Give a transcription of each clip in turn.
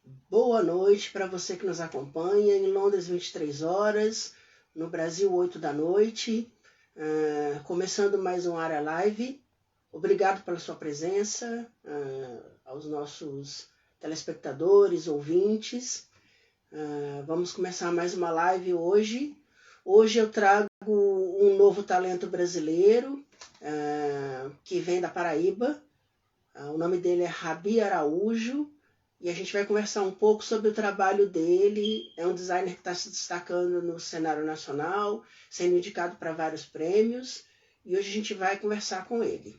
Boa noite para você que nos acompanha. Em Londres, 23 horas. No Brasil, 8 da noite. Começando mais um Área Live. Obrigado pela sua presença, aos nossos telespectadores, ouvintes. Vamos começar mais uma live hoje. Hoje eu trago um novo talento brasileiro, que vem da Paraíba. O nome dele é Rabi Araújo e a gente vai conversar um pouco sobre o trabalho dele. É um designer que está se destacando no cenário nacional, sendo indicado para vários prêmios, e hoje a gente vai conversar com ele.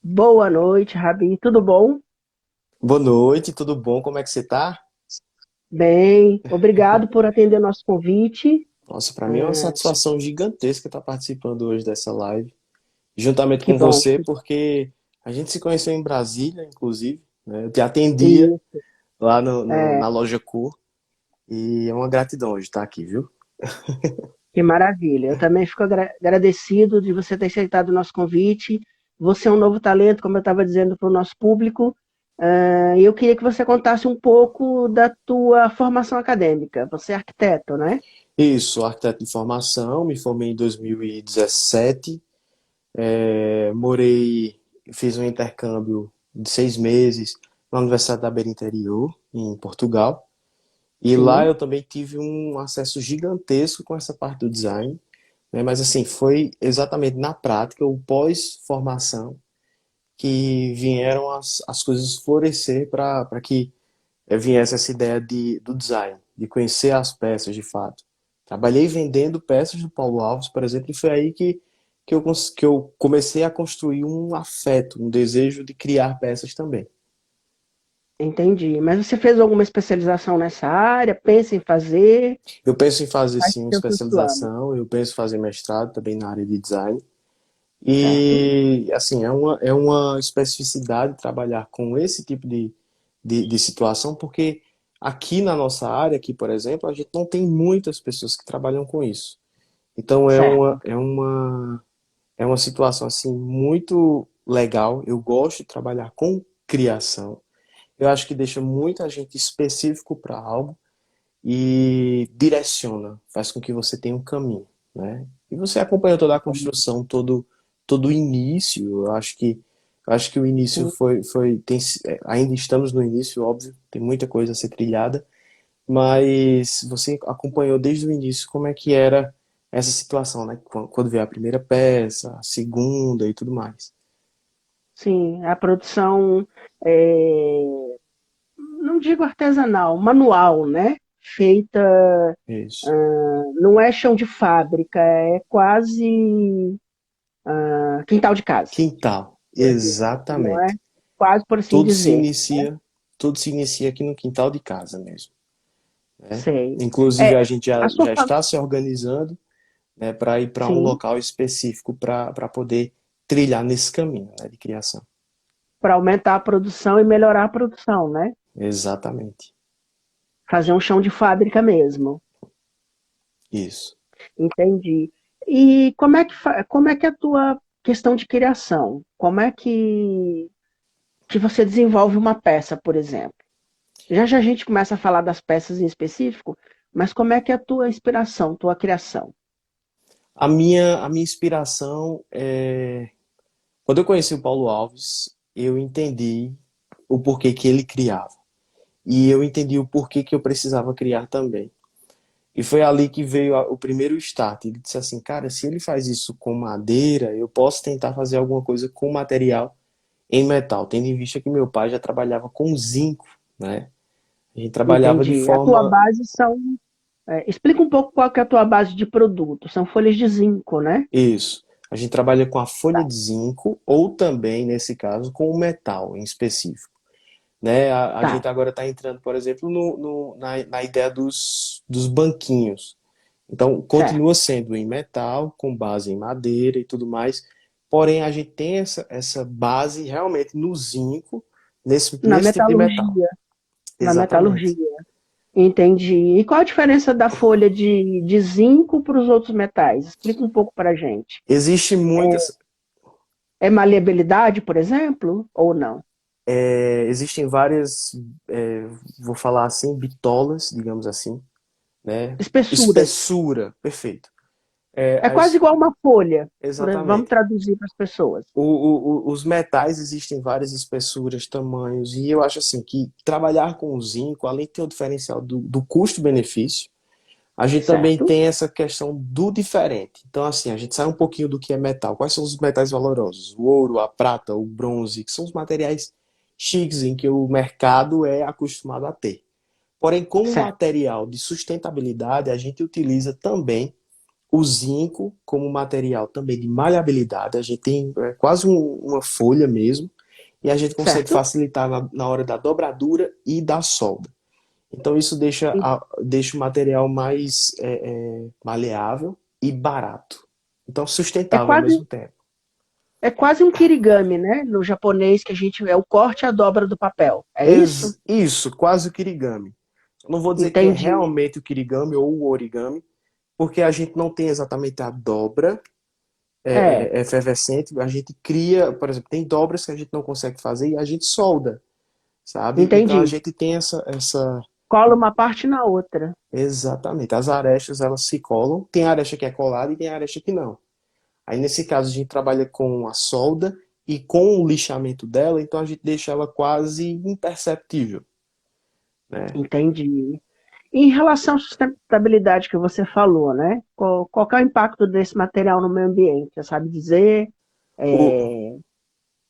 Boa noite, Rabi. Tudo bom? Boa noite, tudo bom? Como é que você tá? Bem, obrigado por atender nosso convite. Nossa, para mim é uma Ah, satisfação gigantesca estar participando hoje dessa live, juntamente que com bom. você, porque a gente se conheceu em Brasília, inclusive, né? Eu te atendia Isso, lá é, na loja Cor e é uma gratidão hoje estar aqui, viu? que maravilha. Eu também fico agradecido de você ter aceitado o nosso convite. Você é um novo talento, como eu estava dizendo para o nosso público. E eu queria que você contasse um pouco da tua formação acadêmica. Você é arquiteto, né? Isso, sou arquiteto de formação, me formei em 2017, fiz um intercâmbio de 6 meses na Universidade da Beira Interior, em Portugal. E lá Sim, eu também tive um acesso gigantesco com essa parte do design, né? Mas assim, foi exatamente na prática, o pós-formação, que vieram as coisas florescer para que viesse essa ideia do design, de conhecer as peças de fato. Trabalhei vendendo peças do Paulo Alves, por exemplo, e foi aí que eu comecei a construir um afeto, um desejo de criar peças também. entendi. Mas você fez alguma especialização nessa área? Pensa em fazer? Eu penso em fazer Quais sim uma são os seus planos? especialização, eu penso em fazer mestrado também na área de design. Certo? E, assim, é uma especificidade trabalhar com esse tipo de situação, porque aqui na nossa área, aqui, por exemplo, a gente não tem muitas pessoas que trabalham com isso. Então, Certo. é uma situação, assim, muito legal. Eu gosto de trabalhar com criação. Eu acho que deixa muita gente específico para algo e direciona, faz com que você tenha um caminho, né? E você acompanhou toda a construção, todo o início. Eu acho que o início Sim. ainda estamos no início, óbvio, tem muita coisa a ser trilhada, mas você acompanhou desde o início como é que era essa situação, né? Quando veio a primeira peça, a segunda e tudo mais. Sim, a produção, é, não digo artesanal, manual, né? Feita, Isso. não é chão de fábrica, é quase quintal de casa, Quintal, por assim, não é? exatamente. Quase por assim Tudo se dizer, inicia, tudo se inicia aqui no quintal de casa mesmo, né? sei. Inclusive, É, a gente a sua já fam- está se organizando, né, para ir para um sim, local específico para poder trilhar nesse caminho, né, de criação. para aumentar a produção e melhorar a produção, né? Exatamente. Fazer um chão de fábrica mesmo. Isso. Entendi. E como é que é a tua questão de criação? Como é que você desenvolve uma peça, por exemplo? Já já a gente começa a falar das peças em específico, mas como é que é a tua inspiração, tua criação? A minha inspiração é... Quando eu conheci o Paulo Alves, eu entendi o porquê que ele criava. E eu entendi o porquê que eu precisava criar também. E foi ali que veio o primeiro start. Ele disse assim, cara, se ele faz isso com madeira, eu posso tentar fazer alguma coisa com material em metal, tendo em vista que meu pai já trabalhava com zinco, né? A gente trabalhava de Entendi. A tua forma... base são. Explica um pouco qual que é a tua base de produto. São folhas de zinco, né? Isso. A gente trabalha com a folha Tá, de zinco ou também, nesse caso, com o metal em específico. Né? A tá, gente agora está entrando, por exemplo, na ideia dos banquinhos. Então, certo. continua sendo em metal, com base em madeira e tudo mais. Porém, a gente tem essa base realmente no zinco, Na nesse tipo de metal. metalurgia, na Exatamente. metalurgia. Entendi. E qual a diferença da folha de zinco para os outros metais? Explica um pouco para a gente. Existem muitas, É maleabilidade, por exemplo, ou não? existem várias, vou falar assim, bitolas, digamos assim, né? Espessura. Espessura, perfeito. É, É quase igual uma folha. Vamos exatamente. traduzir para as pessoas. Os metais existem várias espessuras, tamanhos, e eu acho assim que trabalhar com o zinco, além de ter o diferencial do custo-benefício, a gente também Certo? tem essa questão do diferente. Então, assim, a gente sai um pouquinho do que é metal. Quais são os metais valorosos? O ouro, a prata, o bronze, que são os materiais chiques em que o mercado é acostumado a ter. Porém, como Certo. material de sustentabilidade, a gente utiliza também o zinco como material também de maleabilidade. A gente tem quase uma folha mesmo, e a gente consegue Certo? facilitar na hora da dobradura e da solda. Então isso deixa o material mais maleável e barato. Então É sustentável ao quase, mesmo tempo. é quase um kirigami, né? No japonês, que a gente é o corte e a dobra do papel. É isso? Isso, quase o kirigami. Eu não vou dizer que é Entendi. realmente o kirigami ou o origami, porque a gente não tem exatamente a dobra É, efervescente. A gente cria, por exemplo, tem dobras que a gente não consegue fazer e a gente solda, sabe? Então a entendi. gente tem essa. Cola uma parte na outra. Exatamente. As arestas, elas se colam. Tem aresta que é colada e tem aresta que não. Aí, nesse caso, a gente trabalha com a solda e com o lixamento dela, então a gente deixa ela quase imperceptível, né? Entendi. Em relação à sustentabilidade que você falou, né? Qual que é o impacto desse material no meio ambiente? Você sabe dizer? O, É,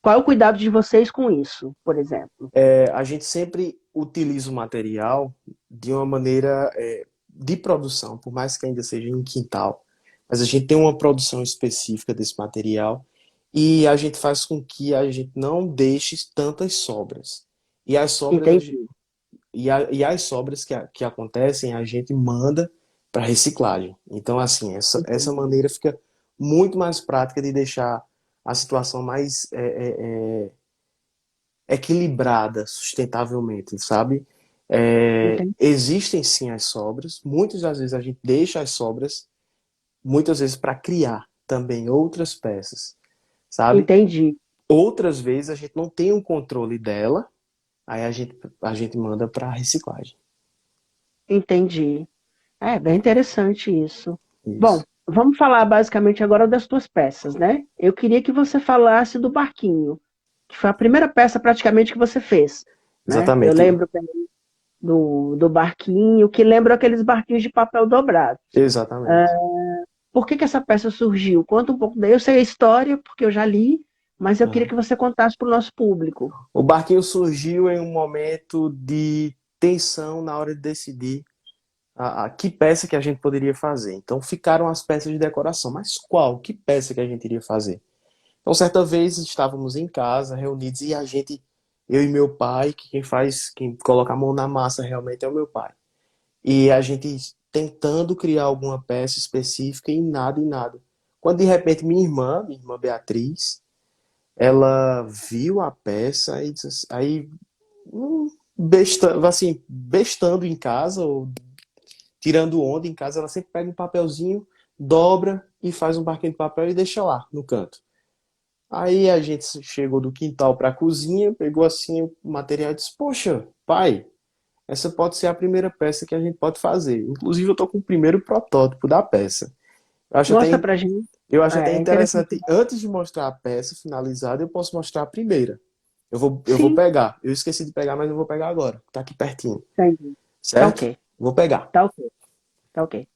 qual é o cuidado de vocês com isso, por exemplo? a gente sempre utiliza o material de uma maneira de produção, por mais que ainda seja em quintal, mas a gente tem uma produção específica desse material e a gente faz com que a gente não deixe tantas sobras. E as sobras Entendi, e as sobras que acontecem, a gente manda para reciclagem. Então, assim, essa entendi, maneira fica muito mais prática de deixar a situação mais equilibrada, sustentavelmente, sabe? entendi, Existem sim as sobras, muitas das vezes a gente deixa as sobras, muitas vezes para criar também outras peças, sabe? entendi, Outras vezes a gente não tem um controle dela, aí a gente manda para reciclagem. entendi. É bem interessante isso. Bom, Isso. vamos falar basicamente agora das tuas peças, né? Eu queria que você falasse do barquinho, que foi a primeira peça praticamente que você fez, né? Eu Exatamente. lembro bem do barquinho, que lembra aqueles barquinhos de papel dobrado. Exatamente. Por que que essa peça surgiu? Conta um pouco daí. Eu sei a história, porque eu já li, mas eu queria Aham. que você contasse para o nosso público. O barquinho surgiu em um momento de tensão na hora de decidir a que peça que a gente poderia fazer. Então ficaram as peças de decoração, mas qual? Que peça que a gente iria fazer? Então certa vez estávamos em casa, reunidos, e a gente, eu e meu pai, que quem coloca a mão na massa realmente é o meu pai. E a gente tentando criar alguma peça específica e nada e nada. Quando de repente minha irmã Beatriz, ela viu a peça e disse, aí assim, bestando em casa, ou tirando onda em casa, ela sempre pega um papelzinho, dobra e faz um barquinho de papel e deixa lá no canto. Aí a gente chegou do quintal para a cozinha, pegou assim o material e disse: Poxa, pai, essa pode ser a primeira peça que a gente pode fazer. Inclusive, eu estou com o primeiro protótipo da peça. Eu acho Mostra até, pra gente. eu acho até É interessante. interessante, antes de mostrar a peça finalizada, eu posso mostrar a primeira. Eu vou Sim, pegar. Eu esqueci de pegar, mas eu vou pegar agora. Tá aqui pertinho. entendi. Tá Certo? ok, Vou pegar. tá ok, tá ok.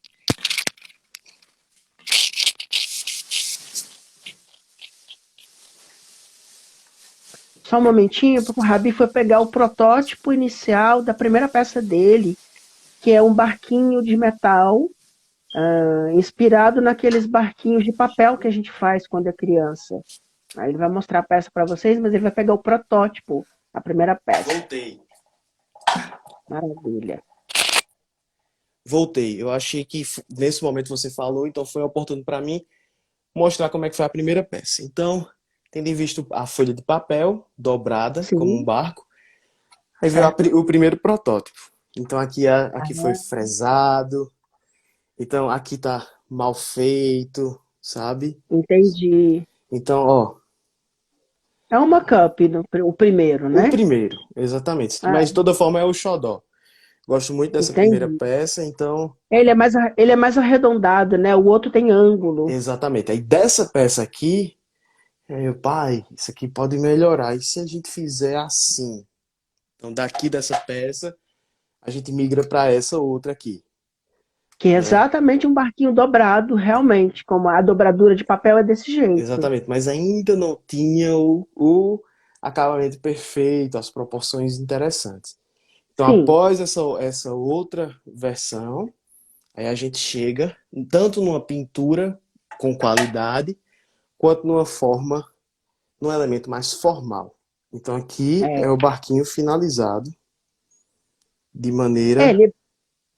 Só um momentinho, porque o Rabi foi pegar o protótipo inicial da primeira peça dele, que é um barquinho de metal, inspirado naqueles barquinhos de papel que a gente faz quando é criança. Aí ele vai mostrar a peça para vocês, mas ele vai pegar o protótipo, a primeira peça. Voltei. Maravilha. Voltei. Eu achei que nesse momento você falou, então foi oportuno para mim mostrar como é que foi a primeira peça. Então, tendo em vista a folha de papel dobrada como um Sim, barco, aí veio certo? o primeiro protótipo. Então aqui foi Ah, fresado. Então aqui tá mal feito, sabe? entendi. Então, ó, É uma cup, o primeiro, o né? primeiro, exatamente. Ah, Mas de toda forma é o xodó. Gosto muito dessa primeira entendi. peça, então, Ele é mais arredondado, né? O outro tem ângulo. exatamente. Aí dessa peça aqui, pai, isso aqui pode melhorar. E se a gente fizer assim? Então, daqui dessa peça, a gente migra para essa outra aqui, Que é né? exatamente um barquinho dobrado, realmente, como a dobradura de papel é desse jeito. Exatamente. Mas ainda não tinha o acabamento perfeito, as proporções interessantes. Então, Sim, após essa outra versão, aí a gente chega tanto numa pintura com qualidade, quanto numa forma, num elemento mais formal. Então, aqui é é. o barquinho finalizado de É, maneira,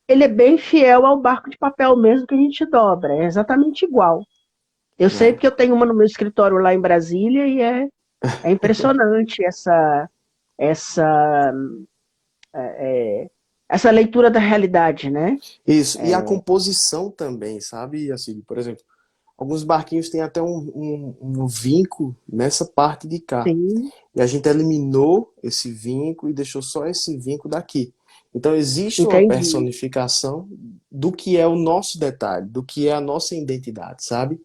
ele é bem fiel ao barco de papel mesmo que a gente dobra, é exatamente igual. Eu sei né? porque eu tenho uma no meu escritório lá em Brasília e é impressionante essa, essa leitura da realidade, né? Isso. E a composição também, sabe, assim, por exemplo, alguns barquinhos têm até um vinco nessa parte de cá. Sim, E a gente eliminou esse vinco e deixou só esse vinco daqui. Então existe uma entendi. personificação do que é o nosso detalhe, do que é a nossa identidade, sabe?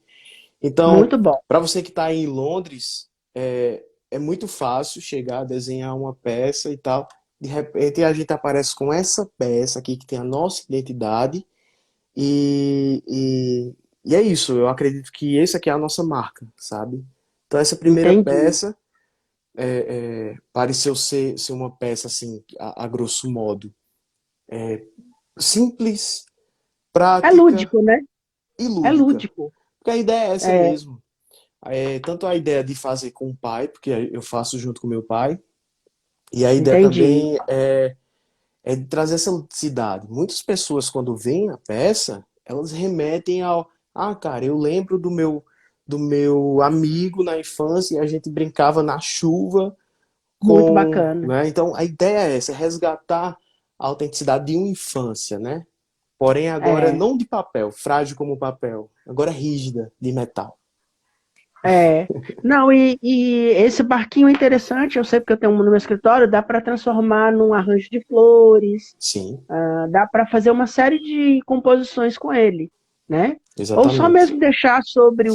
Então, Muito bom. para você que está em Londres, é muito fácil chegar a desenhar uma peça e tal. De repente a gente aparece com essa peça aqui que tem a nossa identidade e, e, e é isso. Eu acredito que esse aqui é a nossa marca, sabe? Então essa primeira Entendi. peça pareceu ser uma peça assim, a grosso modo, simples, É prática lúdico, né? e É lúdica. lúdico. Porque a ideia é essa É, mesmo. Tanto a ideia de fazer com o pai, porque eu faço junto com meu pai, e a ideia entendi. também é de trazer essa ludicidade. Muitas pessoas, quando veem a peça, elas remetem ao, cara, eu lembro do meu amigo na infância e a gente brincava na chuva Muito com, bacana. né? Então a ideia é essa, é resgatar a autenticidade de uma infância, né? Porém agora É, não de papel, frágil como papel, agora rígida, de metal. é. Não, e esse barquinho é interessante, eu sei porque eu tenho um no meu escritório, dá para transformar num arranjo de flores, Sim, dá para fazer uma série de composições com ele, né? Ou só exatamente. mesmo deixar sobre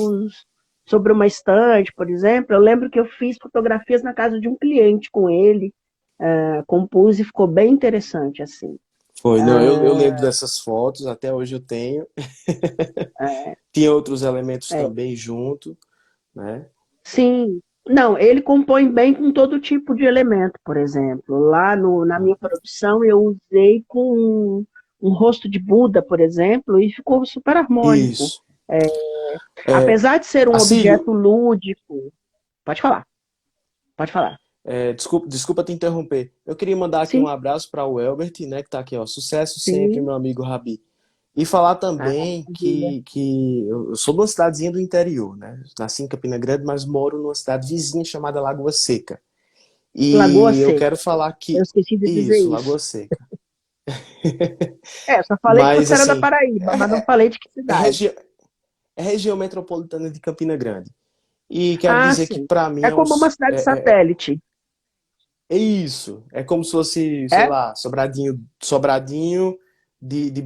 uma estante, por exemplo. Eu lembro que eu fiz fotografias na casa de um cliente com ele, compus e ficou bem interessante assim. Foi, não, eu lembro dessas fotos, até hoje eu tenho. Tinha outros elementos É, também junto, né? sim. Não, ele compõe bem com todo tipo de elemento, por exemplo. Lá na minha produção eu usei com um rosto de Buda, por exemplo, e ficou super harmônico. Isso. Apesar de ser um Assílio, objeto lúdico. Pode falar, pode falar. desculpa te interromper. Eu queria mandar aqui um Sim, abraço para o Elbert, né, que tá aqui, ó. Sucesso sempre, sim. meu amigo Rabi. E falar Ah, também maravilha. que eu sou de uma cidadezinha do interior, né? Nasci em Campina Grande, mas moro numa cidade vizinha chamada Lagoa Seca. Lagoa E eu Seca. quero falar Eu que. esqueci de dizer Isso, isso. Lagoa Seca. Só falei que Mas, você era da assim, Paraíba, mas não falei de que é, cidade. regi é região metropolitana de Campina Grande. E quero Ah, dizer que, sim. para mim, É como uma cidade satélite. é isso. É como se fosse, sei É? lá, Sobradinho de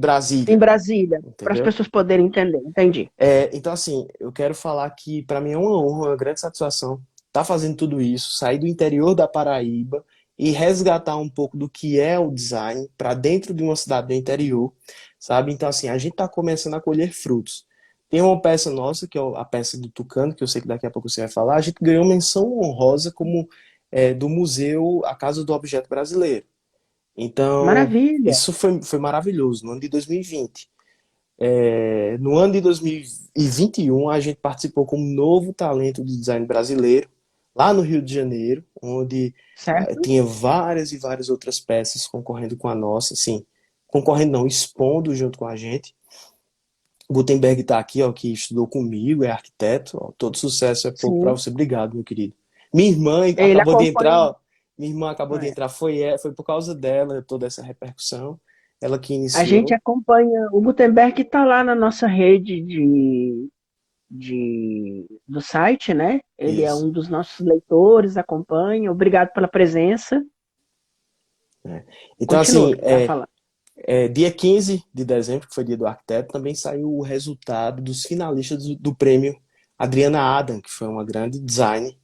Em Brasília, Brasília, para as entendeu? pessoas poderem entender. Entendi. Então, assim, eu quero falar que para mim é uma honra, uma grande satisfação estar fazendo tudo isso, sair do interior da Paraíba e resgatar um pouco do que é o design para dentro de uma cidade do interior, sabe? Então, assim, a gente está começando a colher frutos. Tem uma peça nossa, que é a peça do Tucano, que eu sei que daqui a pouco você vai falar, a gente ganhou menção honrosa como do museu A Casa do Objeto Brasileiro. Então, Maravilha. isso foi maravilhoso, no ano de 2020. No ano de 2021, a gente participou como novo talento do design brasileiro, lá no Rio de Janeiro, onde Certo? tinha várias e várias outras peças concorrendo com a nossa, assim, concorrendo não, expondo junto com a gente. Gutenberg está aqui, ó, que estudou comigo, é arquiteto, ó, todo sucesso é pouco para Sim. você. Obrigado, meu querido. Minha irmã Ele acabou de entrar, acompanha. ó, minha irmã acabou de É. entrar, foi por causa dela toda essa repercussão. Ela que A gente iniciou. acompanha, o Gutenberg está lá na nossa rede do site, né? Ele é Isso. um dos nossos leitores, acompanha. Obrigado pela presença. É. Então, assim, Continua, tá falando. dia 15 de dezembro, que foi dia do arquiteto, também saiu o resultado dos finalistas do prêmio Adriana Adam, que foi uma grande designer,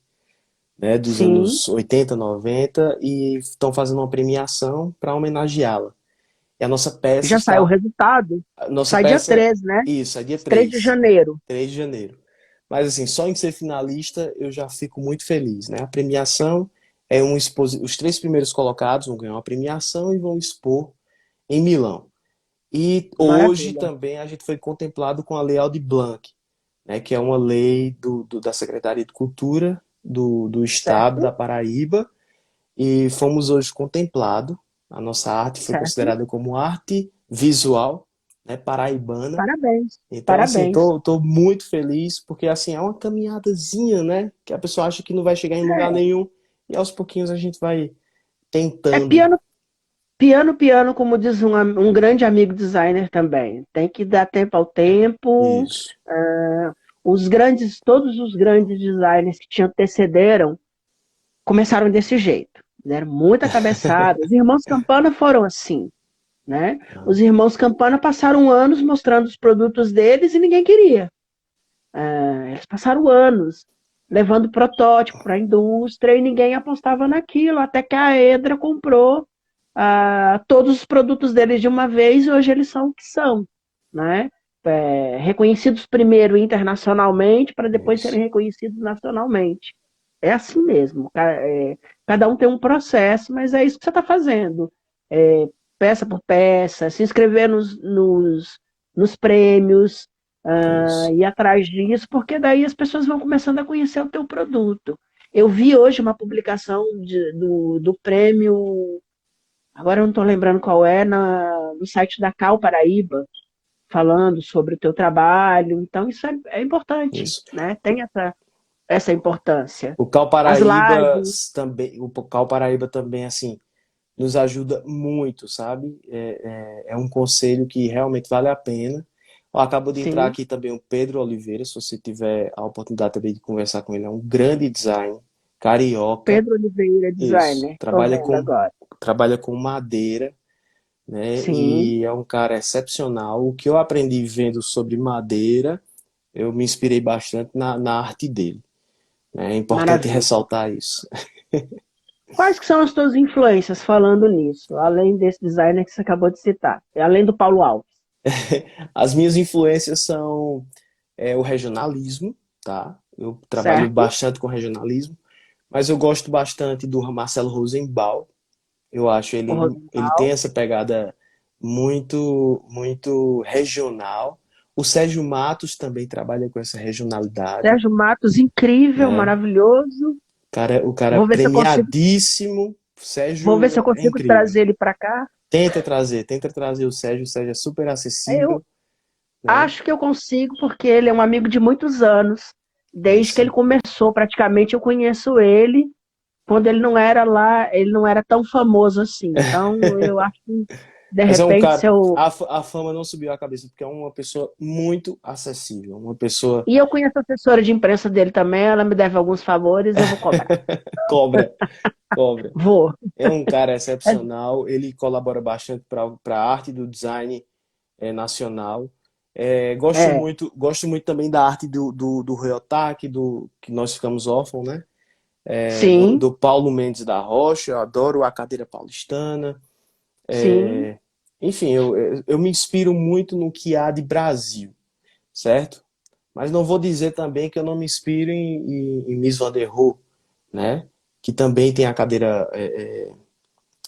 né, dos Sim, anos 80, 90, e estão fazendo uma premiação para homenageá-la. E a nossa peça já saiu o está. resultado. A nossa Sai dia peça, 13, né? isso, é dia 3 de 3, janeiro. 3 de janeiro. Mas assim, só em ser finalista eu já fico muito feliz, né? A premiação é os três primeiros colocados vão ganhar uma premiação e vão expor em Milão. E hoje Maravilha. também a gente foi contemplado com a Lei Aldir Blanc, né, que é uma lei da Secretaria de Cultura do Estado da Certo? Paraíba, e fomos hoje contemplados. A nossa arte foi Certo? considerada como arte visual, né, paraibana. Parabéns. Então, assim, Parabéns. tô muito feliz, porque, assim, é uma caminhadazinha, né, que a pessoa acha que não vai chegar em lugar nenhum, e aos pouquinhos a gente vai É tentando. piano, piano, piano, como diz um grande amigo designer também. Tem que dar tempo ao tempo. Isso. Todos os grandes designers que te antecederam começaram desse jeito. Deram muita cabeçada. Os irmãos Campana foram assim, né? Os irmãos Campana passaram anos mostrando os produtos deles e ninguém queria. Eles passaram anos levando protótipo para a indústria e ninguém apostava naquilo, até que a Edra comprou todos os produtos deles de uma vez e hoje eles são o que são, né? Reconhecidos primeiro internacionalmente para depois Isso. serem reconhecidos nacionalmente. É assim mesmo. Cada um tem um processo, mas é isso que você está fazendo. É, peça por peça, se inscrever nos prêmios, Isso. ir atrás disso, porque daí as pessoas vão começando a conhecer o teu produto. Eu vi hoje uma publicação do prêmio, agora eu não estou lembrando qual é, no site da Cal Paraíba, falando sobre o teu trabalho. Então, isso é importante, Isso. né? Tem essa importância. O Cal As Paraíba lives, também, o Cal Paraíba também, assim, nos ajuda muito, sabe? É um conselho que realmente vale a pena. Ó, acabou de entrar sim. aqui também o Pedro Oliveira, se você tiver a oportunidade também de conversar com ele, é um grande design, carioca, Pedro Oliveira, isso, designer. Estou vendo agora. trabalha com madeira, né? Sim, E é um cara excepcional. O que eu aprendi vendo sobre madeira, eu me inspirei bastante na arte dele, né? É importante maravilha. ressaltar isso. Quais que são as tuas influências falando nisso, além desse designer que você acabou de citar, além do Paulo Alves? As minhas influências são o regionalismo, tá? Eu trabalho Certo? bastante com regionalismo, mas eu gosto bastante do Marcelo Rosenbaum. Eu acho O ele tem Rosenbaum. essa pegada muito regional. O Sérgio Matos também trabalha com essa regionalidade, Sérgio Matos, incrível, né? maravilhoso. O cara Vou ver se eu consigo, premiadíssimo. O vou ver se eu Sérgio é consigo incrível. trazer ele para cá. Tenta trazer o Sérgio é super Eu acessível, né? acho que eu consigo, porque ele é um amigo de muitos anos. Desde que ele Isso. começou, praticamente eu conheço ele. Quando ele não era lá, ele não era tão famoso assim. Então, eu acho que, de Mas é um repente, se cara. eu. A fama não subiu a cabeça, porque é uma pessoa muito acessível. Uma pessoa E eu conheço a assessora de imprensa dele também, ela me deve alguns favores, eu vou cobrar. cobra, cobra. Vou. É um cara excepcional. Ele colabora bastante para a arte do design nacional. É, Gosto muito também da arte do Ryotaki, do que nós ficamos órfãos, né? sim, Do Paulo Mendes da Rocha. Eu adoro a cadeira paulistana. sim, Enfim, eu me inspiro muito no que há de Brasil, certo? Mas não vou dizer também que eu não me inspiro em Miss Van der Rohe, né? Que também tem a cadeira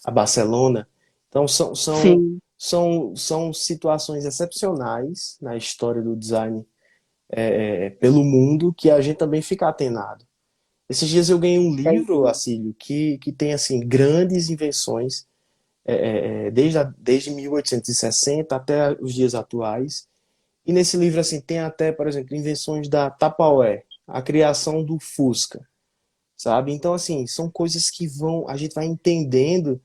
a Barcelona. Então sim. são situações excepcionais na história do design pelo mundo que a gente também fica atenado. Esses dias eu ganhei um livro, Entendi. Acílio, que tem assim grandes invenções desde 1860 até os dias atuais. E nesse livro assim tem até, por exemplo, invenções da Tupperware, a criação do Fusca, sabe? Então, assim, são coisas que a gente vai entendendo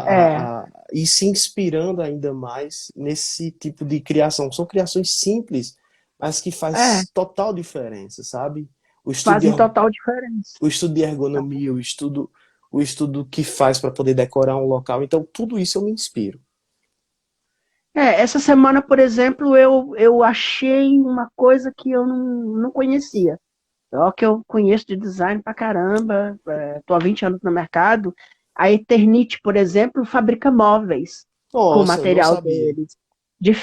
É, e se inspirando ainda mais nesse tipo de criação. São criações simples, mas que é, faz total diferença, sabe? O estudo de, fazem total diferença. o estudo de ergonomia, o estudo que faz para poder decorar um local. Então, tudo isso eu me inspiro. Essa semana, por exemplo, eu achei uma coisa que eu não conhecia. Ó, que eu conheço de design pra caramba, estou há 20 anos no mercado. A Eternit, por exemplo, fabrica móveis com o Nossa, eu não material sabia. deles, de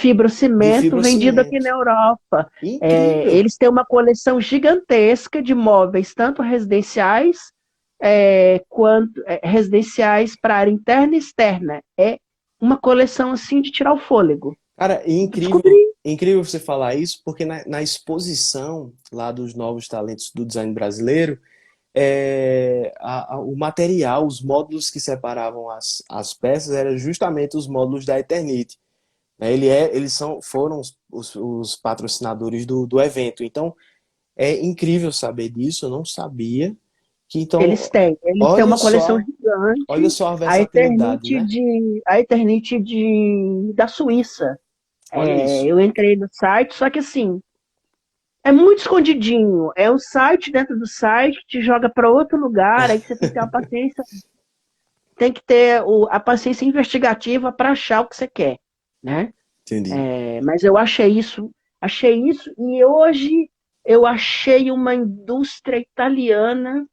De fibrocimento vendido aqui na fibrocimento. Europa. Incrível! Eles têm uma coleção gigantesca de móveis, tanto residenciais quanto residenciais para área interna e externa. É uma coleção assim de tirar o fôlego. Cara, é Descobri. incrível você falar isso, porque na exposição lá dos novos talentos do design brasileiro, o material, os módulos que separavam as peças eram justamente os módulos da Eternit. Né? Foram os patrocinadores do evento. Então, é incrível saber disso, eu não sabia. Eles têm Olha uma coleção só, olha gigante, só a versatilidade, né? A Eternit da Suíça. Olha isso. Eu entrei no site, só que assim, é muito escondidinho. É um site dentro do site, te joga para outro lugar, aí você tem que ter a paciência, tem que ter a paciência investigativa para achar o que você quer, né? Entendi. Mas eu achei isso, e hoje eu achei uma indústria italiana,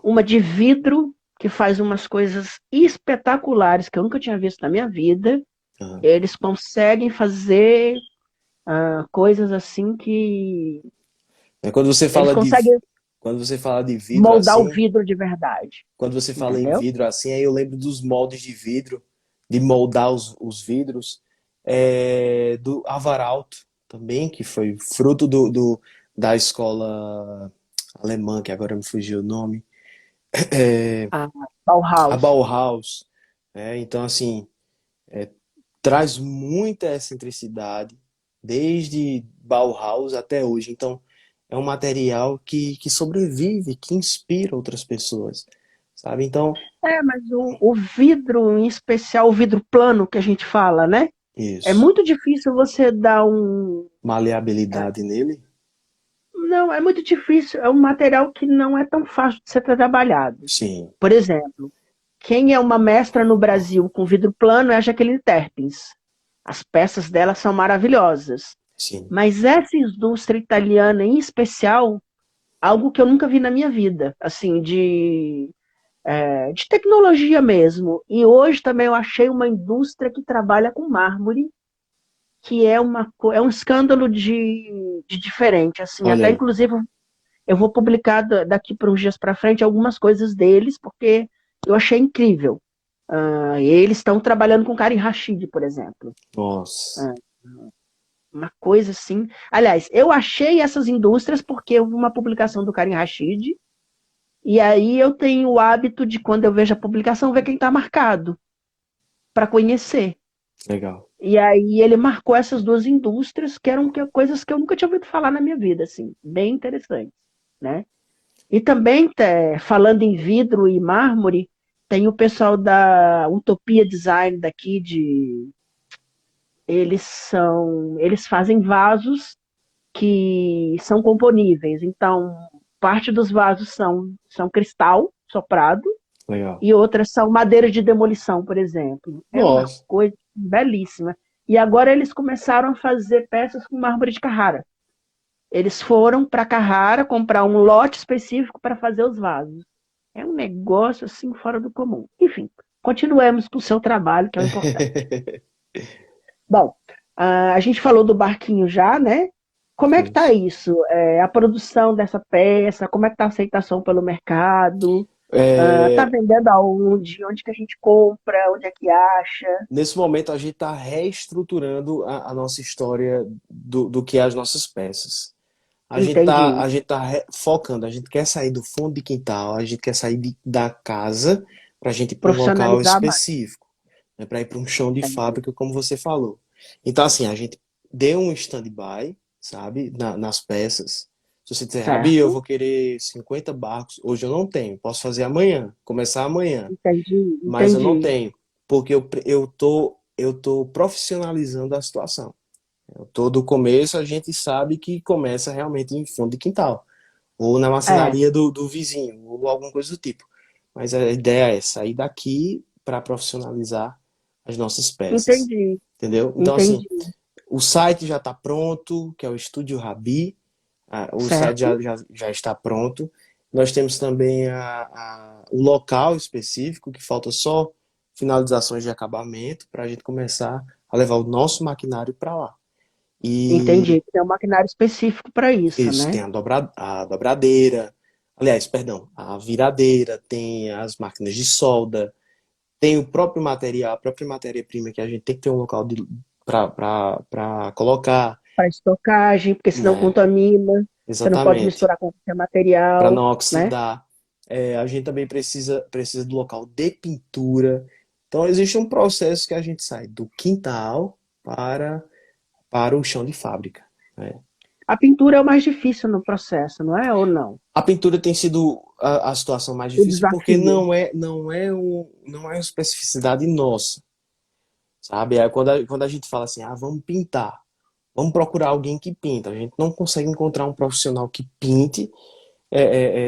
uma de vidro, que faz umas coisas espetaculares que eu nunca tinha visto na minha vida. Aham. Eles conseguem fazer coisas assim que É, eles conseguem quando você fala de vidro moldar o assim, vidro de verdade, quando você fala em entendeu? vidro assim, aí eu lembro dos moldes de vidro, de moldar os vidros, do Avaralto também, que foi fruto da escola alemã, que agora me fugiu o nome, A a Bauhaus. Bauhaus. Então, assim, traz muita excentricidade, desde Bauhaus até hoje. Então, é um material que sobrevive, que inspira outras pessoas, sabe? Então, Mas o vidro, em especial o vidro plano que a gente fala, né? É isso. muito difícil você dar um. Maleabilidade nele? Não, é muito difícil. É um material que não é tão fácil de ser trabalhado. Sim, Por exemplo, quem é uma mestra no Brasil com vidro plano é a Jaqueline Terpins. As peças dela são maravilhosas. sim. Mas essa indústria italiana, em especial, algo que eu nunca vi na minha vida, assim, de tecnologia mesmo. E hoje também eu achei uma indústria que trabalha com mármore, que é um escândalo de diferente. Assim, Olha até aí. inclusive eu vou publicar daqui para uns dias para frente algumas coisas deles, porque eu achei incrível. Eles estão trabalhando com Karim Rashid, por exemplo. Nossa. Ah, uma coisa assim. Aliás, eu achei essas indústrias porque eu vi uma publicação do Karim Rashid, e aí eu tenho o hábito de, quando eu vejo a publicação, ver quem está marcado, para conhecer. Legal. E aí ele marcou essas duas indústrias, que eram coisas que eu nunca tinha ouvido falar na minha vida, assim, bem interessantes, né? E também, falando em vidro e mármore, tem o pessoal da Utopia Design daqui eles fazem vasos que são componíveis. Então, parte dos vasos são cristal soprado Legal. e outras são madeira de demolição, por exemplo. É uma Nossa. coisa belíssima. E agora eles começaram a fazer peças com mármore de Carrara. Eles foram para Carrara comprar um lote específico para fazer os vasos. É um negócio assim fora do comum. Enfim, continuemos com o seu trabalho, que é o importante. Bom, a gente falou do barquinho já, né? Como é que tá Isso. isso? A produção dessa peça, como é que tá a aceitação pelo mercado? Tá É, vendendo aonde? Onde que a gente compra? Onde é que acha? nesse momento, a gente está reestruturando a nossa história do que é as nossas peças. Entendi. A gente tá focando, a gente quer sair do fundo de quintal, a gente quer sair da casa para a gente ir para um local Profissionalizar mais. específico, né, para ir para um chão de Entendi. fábrica, como você falou. Então, assim, a gente deu um stand-by, sabe, nas peças, Se você disser, Rabi, eu certo? vou querer 50 barcos, hoje eu não tenho, posso fazer amanhã, começar amanhã, Entendi, mas eu não entendi. tenho, porque eu tô profissionalizando a situação. Todo começo a gente sabe que começa realmente em fundo de quintal, ou na É, marcenaria do vizinho, ou alguma coisa do tipo. Mas a ideia é sair daqui para profissionalizar as nossas peças, entendi, entendeu? Então, assim, entendi. o site já está pronto, que é o Estúdio Rabi. O site Certo? já está pronto. Nós temos também o local específico, que falta só finalizações de acabamento para a gente começar a levar o nosso maquinário para lá. E Entendi. Tem um maquinário específico para isso, isso, né? tem a dobradeira, aliás, perdão, a viradeira, tem as máquinas de solda, tem o próprio material, a própria matéria-prima que a gente tem que ter um local para colocar, Para estocagem, porque senão né? contamina. Você não pode Exatamente. misturar com qualquer Para material, não né? oxidar. A gente também precisa do local de pintura. Então, existe um processo que a gente sai do quintal para o chão de fábrica, né? A pintura é o mais difícil no processo, não é? Ou não? A pintura tem sido a situação mais O difícil porque desafio. não é uma especificidade nossa, sabe? Quando a gente fala assim, vamos pintar, vamos procurar alguém que pinta. A gente não consegue encontrar um profissional que pinte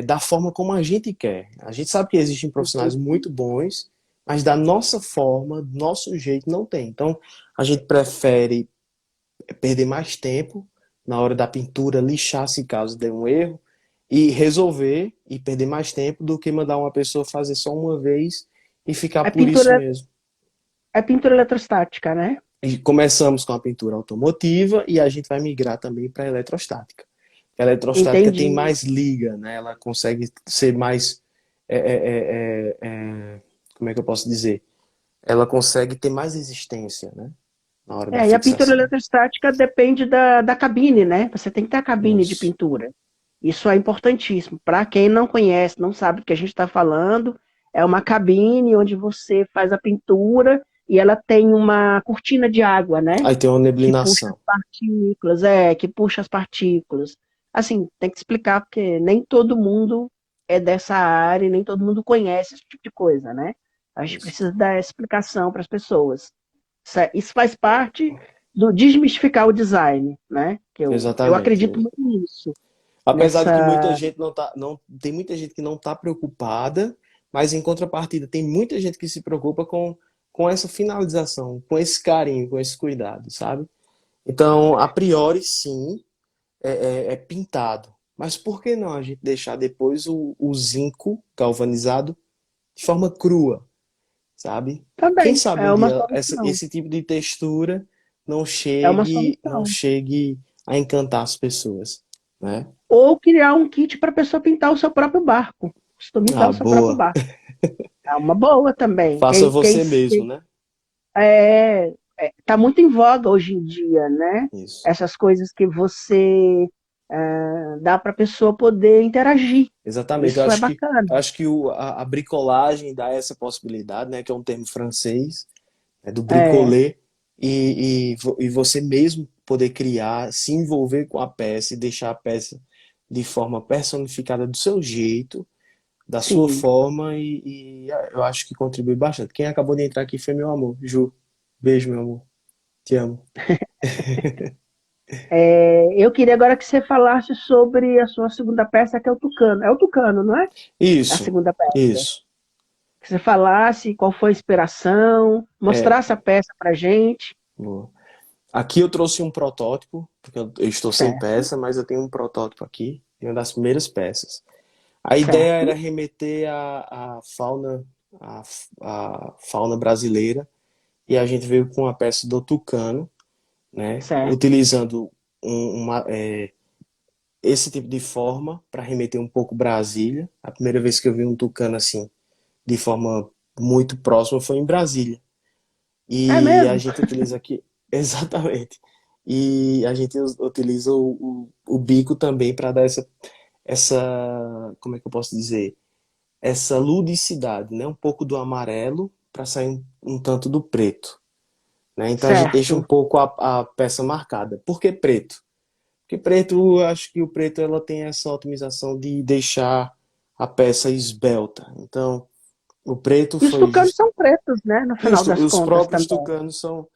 da forma como a gente quer. A gente sabe que existem profissionais Entendi. muito bons, mas da nossa forma, do nosso jeito, não tem. Então, a gente prefere perder mais tempo na hora da pintura, lixar se caso der um erro, e resolver e perder mais tempo do que mandar uma pessoa fazer só uma vez e ficar É por isso pintura, mesmo. é pintura eletrostática, né? E começamos com a pintura automotiva e a gente vai migrar também para a eletrostática. A eletrostática tem Entendi. mais liga, né? Ela consegue ser mais. é, é, é, como é que eu posso dizer? Ela consegue ter mais resistência, né? Na hora da É, e a pintura fixação. eletrostática depende da cabine, né? Você tem que ter a cabine de Isso. pintura. Isso é importantíssimo. Para quem não conhece, não sabe do que a gente está falando, é uma cabine onde você faz a pintura e ela tem uma cortina de água, né? Aí tem uma Que puxa as neblinação. partículas, que puxa as partículas. Assim, tem que explicar porque nem todo mundo é dessa área e nem todo mundo conhece esse tipo de coisa, né? A gente Isso. precisa dar essa explicação para as pessoas. Isso faz parte do desmistificar o design, né? Que eu acredito Exatamente. muito nisso, Apesar de que muita nessa. gente tem muita gente que não está preocupada, mas em contrapartida tem muita gente que se preocupa com essa finalização, com esse carinho, com esse cuidado, sabe? Então, a priori, sim, é pintado. Mas por que não a gente deixar depois o zinco galvanizado de forma crua, sabe? Quem Também sabe é um uma dia solução. esse tipo de textura É uma não solução. chegue a encantar as pessoas, né? Ou criar um kit para a pessoa pintar o seu próprio barco, customizar Ah, o seu próprio boa. barco. É uma boa também. Faça você mesmo, né? Tá muito em voga hoje em dia, né? Isso. Essas coisas que você dá para a pessoa poder interagir. Exatamente. Isso é bacana. Eu acho que a bricolagem dá essa possibilidade, né? Que é um termo francês, do É, bricoler, e você mesmo poder criar, se envolver com a peça e deixar a peça de forma personificada do seu jeito, da sua sim. forma, e eu acho que contribui bastante. Quem acabou de entrar aqui foi meu amor, Ju. Beijo, meu amor. Te amo. Eu queria agora que você falasse sobre a sua segunda peça, que é o Tucano. É o Tucano, não é? A Isso, segunda peça. isso. Que você falasse qual foi a inspiração, É, mostrasse a peça pra gente. boa. Aqui eu trouxe um protótipo, porque eu estou sem Certo, peça, mas eu tenho um protótipo aqui, de uma das primeiras peças. A ideia era certo, remeter a, a fauna brasileira, e a gente veio com a peça do tucano, né? certo. Utilizando esse tipo de forma para remeter um pouco Brasília. A primeira vez que eu vi um tucano assim, de forma muito próxima, foi em Brasília. É E a mesmo? gente utiliza aqui, exatamente. E a gente utiliza o bico também para dar como é que eu posso dizer? Essa ludicidade, né? Um pouco do amarelo para sair um tanto do preto, né? Então a gente deixa um Certo. pouco a peça marcada. Por que preto? Porque preto, eu acho que o preto ela tem essa otimização de deixar a peça esbelta. Então, o preto E os foi tucanos são pretos, né? No final isso, das os contas próprios também. tucanos são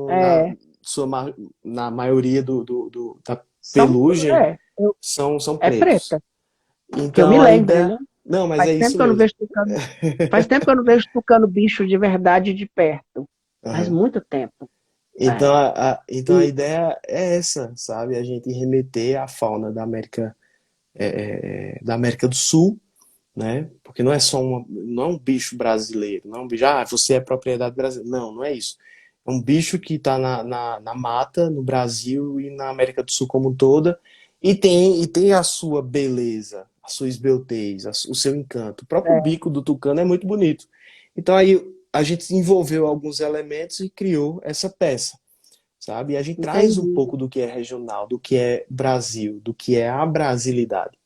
É, na maioria da são, pelugem, é, eu, são é pretos. preta, que eu me Então, a lembre, ideia. né? Não, mas Faz é tempo isso que eu não mesmo. vejo tucano, faz tempo que eu não vejo tucano bicho de verdade de perto. Faz Aham. muito tempo. Então, É. então a ideia é essa, sabe? A gente remeter à fauna da América do Sul, né? Porque não é só não é um bicho brasileiro, não é um bicho, você é propriedade brasileira. Não, não é isso. É um bicho que está na mata, no Brasil e na América do Sul como um toda, e tem a sua beleza, a sua esbeltez, o seu encanto. O próprio É, bico do tucano é muito bonito. Então aí a gente desenvolveu alguns elementos e criou essa peça, sabe? E a gente traz um entendi. pouco do que é regional, do que é Brasil, do que é a brasilidade,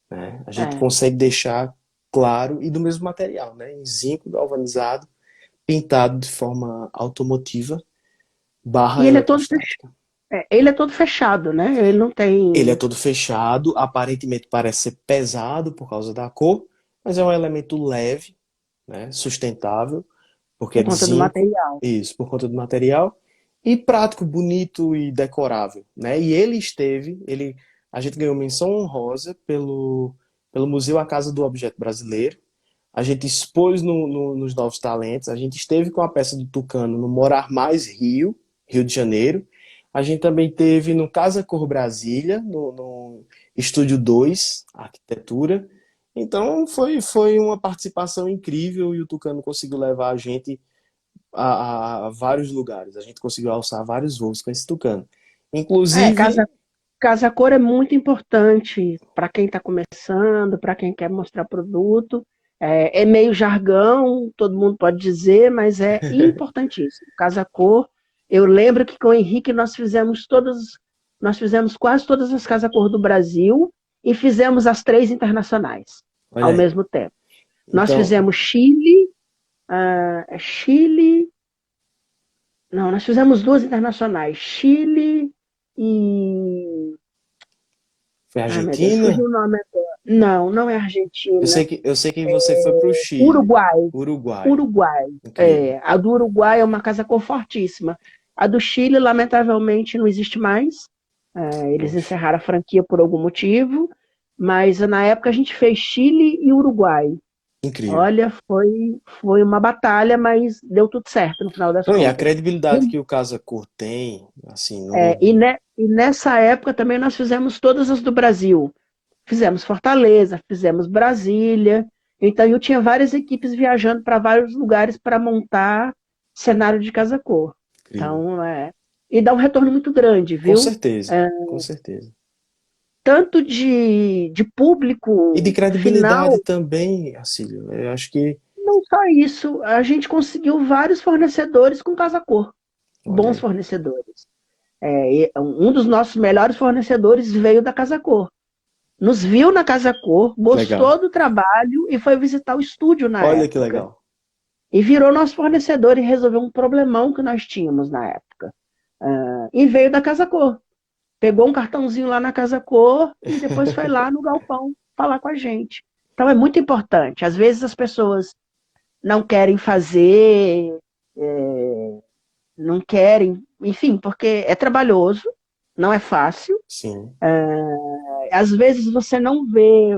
né? A gente É. consegue deixar claro e do mesmo material, né? Em zinco galvanizado, pintado de forma automotiva, E barra eletrostática. ele é todo fechado, né? Ele não Ele é tem todo fechado, aparentemente parece ser pesado por causa da cor, mas é um elemento leve, né? Sustentável, porque é por de conta do zinco, material. isso, por conta do material, e prático, bonito e decorável, né? E a gente ganhou menção honrosa pelo Museu A Casa do Objeto Brasileiro. A gente expôs nos Novos Talentos, a gente esteve com a peça do Tucano no Morar Mais Rio de Janeiro. A gente também teve no Casa Cor Brasília, no Estúdio 2, Arquitetura. Então foi uma participação incrível e o Tucano conseguiu levar a gente a vários lugares. A gente conseguiu alçar vários voos com esse Tucano. É, Inclusive, casa cor é muito importante para quem está começando, para quem quer mostrar produto. É meio jargão, todo mundo pode dizer, mas é importantíssimo. Casa cor. Eu lembro que com o Henrique nós fizemos quase todas as casa cor do Brasil e fizemos as 3 internacionais olha ao aí. mesmo tempo. Nós Então, fizemos Chile, Chile, não, nós fizemos 2 internacionais, Chile e foi a ai, meu Deus, Argentina. fugiu o nome agora. Não, não é Argentina. Eu sei que você foi para o Chile, Uruguai. Uruguai. Uruguai. Incrível. É, a do Uruguai é uma casa confortíssima. A do Chile, lamentavelmente, não existe mais. É, eles Poxa, encerraram a franquia por algum motivo. Mas na época a gente fez Chile e Uruguai. incrível. Olha, foi uma batalha, mas deu tudo certo no final das Não, e a contas. credibilidade que o Casa Cor tem, assim, E nessa época também nós fizemos todas as do Brasil. Fizemos Fortaleza, fizemos Brasília. Então eu tinha várias equipes viajando para vários lugares para montar cenário de casa cor. incrível. Então, e dá um retorno muito grande, Com viu? certeza, com certeza. Tanto de E de público credibilidade final, também, Acílio. Eu acho que, não só isso, a gente conseguiu vários fornecedores com casa cor, olha bons aí, fornecedores. Um dos nossos melhores fornecedores veio da Casa Cor. Nos viu na Casa Cor, que legal. gostou do trabalho e foi visitar o estúdio na Olha que época. legal. E virou nosso fornecedor e resolveu um problemão que nós tínhamos na época. E veio da Casa Cor. Pegou um cartãozinho lá na Casa Cor e depois foi lá no galpão falar com a gente. Então é muito importante. Às vezes as pessoas não querem fazer, não querem, enfim, porque é trabalhoso, não é fácil. Sim, Às vezes você não vê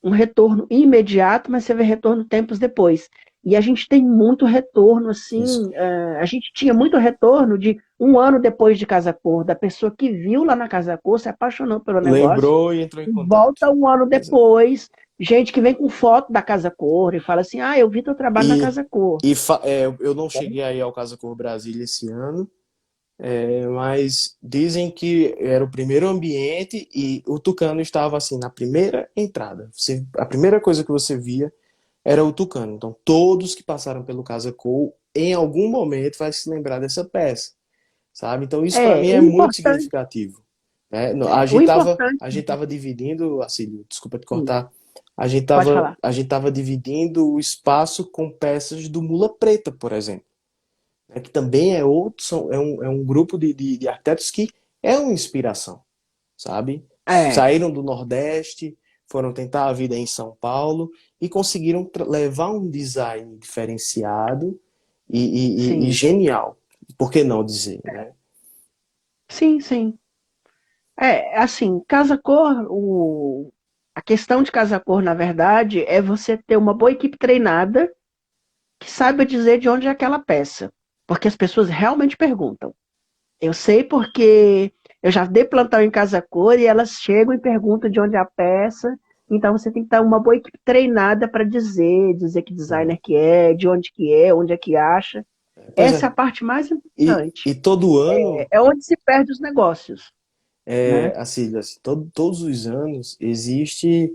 um retorno imediato, mas você vê retorno tempos depois. E a gente tem muito retorno, isso. assim, a gente tinha muito retorno de um ano depois de Casa Cor, da pessoa que viu lá na Casa Cor, se apaixonou pelo negócio, Lembrou e entrou em e contato. volta um ano Exato. depois, gente que vem com foto da Casa Cor e fala assim, eu vi teu trabalho na E, Casa Cor. eu não cheguei aí ao Casa Cor Brasília esse ano, mas dizem que era o primeiro ambiente e o Tucano estava assim na primeira entrada. A primeira coisa que você via era o Tucano. Então todos que passaram pelo Casa Cor em algum momento vai se lembrar dessa peça, sabe? Então isso para mim O é muito importante, significativo, né? o importante, A gente tava dividindo, assim, desculpa te sim, cortar, pode falar. a gente tava dividindo o espaço com peças do Mula Preta, por exemplo, né? Que também é outro, é um grupo de arquitetos que é uma inspiração, sabe? É, Saíram do Nordeste, foram tentar a vida em São Paulo e conseguiram levar um design diferenciado e sim. genial. Por que não dizer, né? Sim, sim. É, assim, casa-cor, a questão de casa-cor, na verdade, é você ter uma boa equipe treinada que saiba dizer de onde é aquela peça. Porque as pessoas realmente perguntam. Eu sei porque eu já dei plantão em casa-cor e elas chegam e perguntam de onde é a peça. Então você tem que estar uma boa equipe treinada para dizer que É. designer que é, de onde que é, onde é que acha. Pois Essa é. é a parte mais E importante. todo ano, É onde se perde os negócios, né? assim, todos os anos existe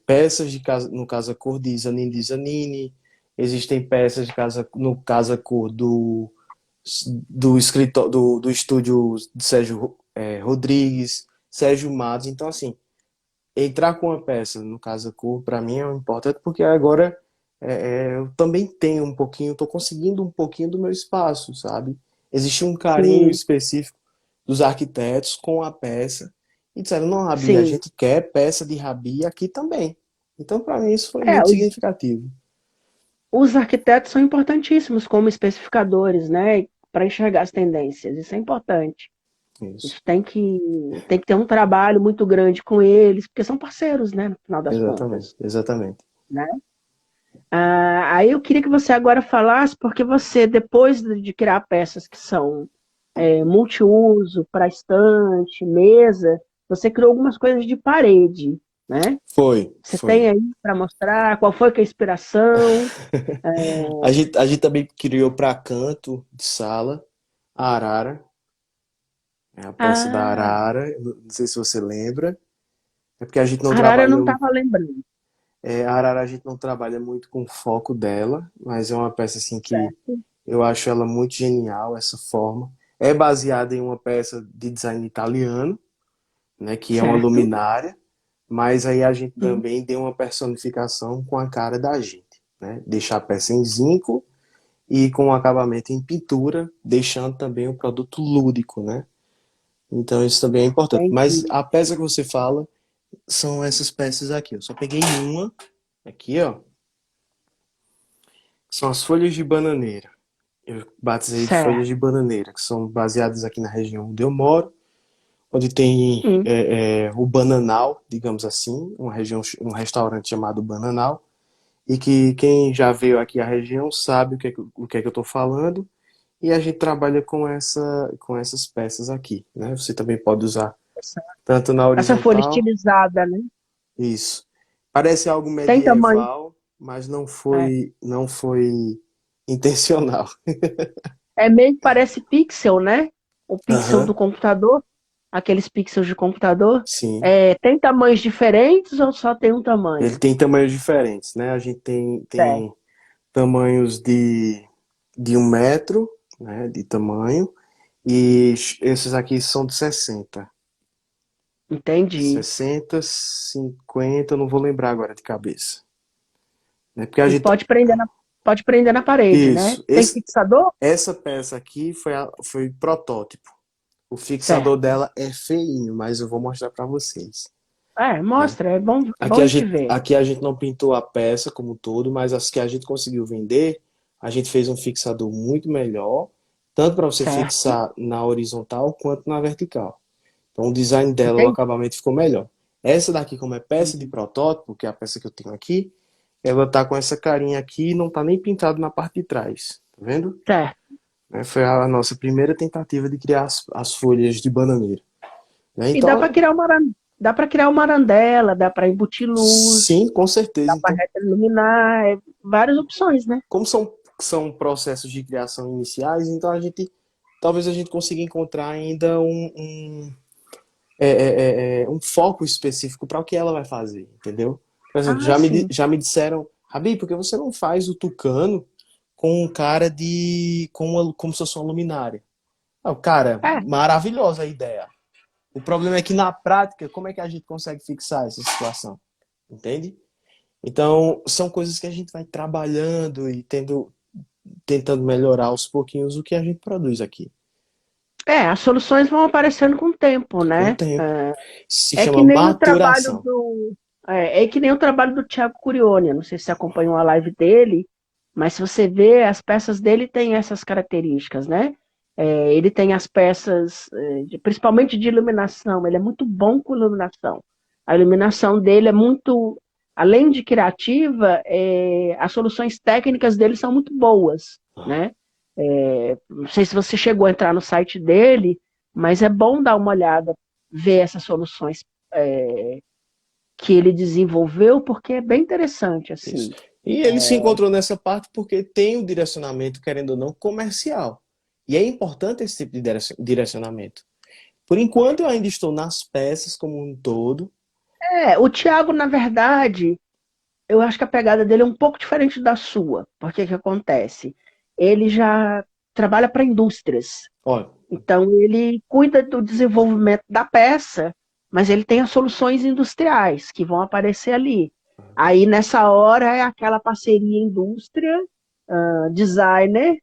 peças no Casa Cor de Zanini Zanini, existem peças no Casa Cor do escritório do estúdio de Sérgio Rodrigues, Sérgio Matos. Então, assim, entrar com uma peça no Casa Cor, para mim, é importante porque agora eu também tenho um pouquinho, estou conseguindo um pouquinho do meu espaço, sabe? Existe um carinho Sim, específico dos arquitetos com a peça e disseram, não, Rabi, a sim. gente quer peça de Rabi aqui também. Então, para mim, isso foi É, muito significativo. os arquitetos são importantíssimos como especificadores, né? Para enxergar as tendências. Isso é importante. A Isso, gente tem que ter um trabalho muito grande com eles, porque são parceiros, né? No final das exatamente, contas, exatamente. né? Aí eu queria que você agora falasse, porque você, depois de criar peças que são multiuso, para estante, mesa, você criou algumas coisas de parede, né? Foi, Você tem foi. aí para mostrar qual foi que é a inspiração? A gente também criou para canto de sala a Arara, a peça da Ah, Arara, não sei se você lembra, é porque a gente não Arara eu trabalha, não estava lembrando. a Arara a gente não trabalha muito com o foco dela, mas é uma peça assim que Certo? eu acho ela muito genial, essa forma. É baseada em uma peça de design italiano, né, que é uma Certo? luminária, mas aí a gente Sim, também deu uma personificação com a cara da gente, né? Deixar a peça em zinco e com o acabamento em pintura, deixando também o produto lúdico, né? Então isso também é importante. Mas entendi. a peça que você fala são essas peças aqui. Eu só peguei uma aqui, ó. São as folhas de bananeira. Eu batizei de folhas Certo. de bananeira, que são baseadas aqui na região onde eu moro, onde tem Hum, o Bananal, digamos assim, uma região, um restaurante chamado Bananal, e que quem já veio aqui à região sabe o que é que eu estou falando. E a gente trabalha com essas peças aqui, né? Você também pode usar tanto na essa folha horizontal, estilizada, né? isso. Parece algo Tem tamanho. medieval, mas É, não foi intencional. é meio que parece pixel, né? O pixel do Aham, computador, aqueles pixels de computador. sim. É, tem tamanhos diferentes ou só tem um Ele tamanho? tem tamanhos diferentes, né? A gente Certo. tem tamanhos de 1 metro, né? De tamanho. E esses aqui são de 60. Entendi. 60, 50, eu não vou lembrar agora de cabeça. Né? Porque a E gente. pode prender na parede, né? Isso. Tem fixador? Essa peça aqui foi protótipo. O fixador Certo. dela é feinho, mas eu vou mostrar para vocês. É, Né? mostra, é bom a gente ver. Aqui a gente não pintou a peça como um todo, mas as que a gente conseguiu vender, a gente fez um fixador muito melhor, tanto para você Certo. fixar na horizontal quanto na vertical. Então o design dela, o Entendi. acabamento ficou melhor. Essa daqui, como é peça de protótipo, que é a peça que eu tenho aqui, ela tá com essa carinha aqui e não tá nem pintado na parte de trás. Tá vendo? Certo. Foi a nossa primeira tentativa de criar as folhas de bananeira. Né? E dá para Então, criar dá para criar uma arandela, dá para embutir luz, sim, com certeza. dá para Então, iluminar, várias opções, né? como são processos de criação iniciais, então talvez a gente consiga encontrar ainda um foco específico para o que ela vai fazer, entendeu? Por exemplo, Ah, sim. já me disseram, Rabi, por que você não faz o tucano com um cara como se fosse uma luminária? Cara, É, maravilhosa a ideia. O problema é que na prática, como é que a gente consegue fixar essa situação? Entende? Então, são coisas que a gente vai trabalhando e tentando melhorar aos pouquinhos o que a gente produz aqui. as soluções vão aparecendo com o tempo, com o né? tempo. Se É chama que nem o trabalho maturação. do. É que nem o trabalho do Thiago Curioni. Não sei se você acompanhou a live dele, mas se você vê, as peças dele têm essas características, né? Ele tem as peças, principalmente de iluminação, ele é muito bom com iluminação. A iluminação dele é muito, além de criativa, as soluções técnicas dele são muito boas, né? Não sei se você chegou a entrar no site dele, mas é bom dar uma olhada, ver essas soluções que ele desenvolveu, porque é bem interessante, Isso. assim. E ele se encontrou nessa parte porque tem o direcionamento, querendo ou não, comercial. E é importante esse tipo de direcionamento. Por enquanto, eu ainda estou nas peças como um todo. O Thiago, na verdade, eu acho que a pegada dele é um pouco diferente da sua. Porque que acontece? Ele já trabalha para indústrias. Olha, Então, ele cuida do desenvolvimento da peça, mas ele tem as soluções industriais que vão aparecer ali. Aí, nessa hora, é aquela parceria indústria, designer,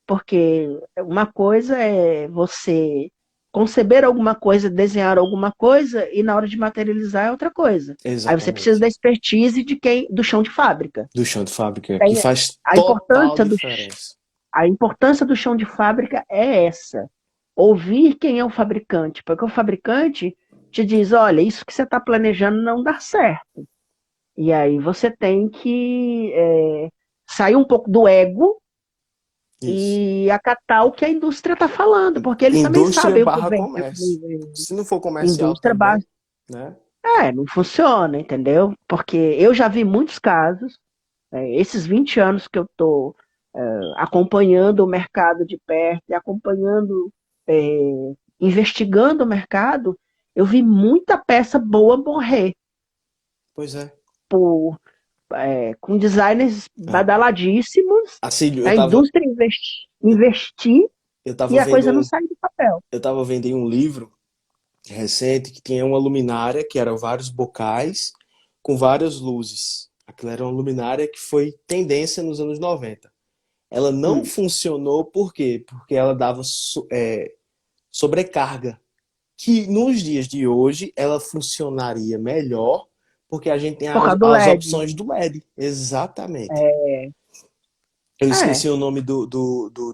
porque uma coisa é você conceber alguma coisa, desenhar alguma coisa, e na hora de materializar é outra coisa. Aí você precisa exatamente. da expertise de quem, do chão de fábrica. Do chão de fábrica, que Tem faz a total importância diferença. a importância do chão de fábrica é essa. Ouvir quem é o fabricante, porque o fabricante te diz, olha, isso que você está planejando não dá certo. E aí você tem que sair um pouco do ego Isso. e acatar o que a indústria está falando, porque eles também Indústria sabem o que barra vem. comércio. Se não for comercial Indústria também, base. né? Não funciona, entendeu? Porque eu já vi muitos casos, esses 20 anos que eu estou acompanhando o mercado de perto e acompanhando, investigando o mercado, eu vi muita peça boa morrer Pois é. por, com designers Ah, badaladíssimos, assim, a indústria investir eu tava e a vendo coisa não sair do papel. eu tava vendo em um livro recente que tinha uma luminária que eram vários bocais com várias luzes. Aquilo era uma luminária que foi tendência nos anos 90. Ela não Hum. funcionou por quê? Porque ela dava sobrecarga. Que nos dias de hoje ela funcionaria melhor porque a gente tem Por causa do as LED. opções do LED. Exatamente. Eu É, esqueci o nome do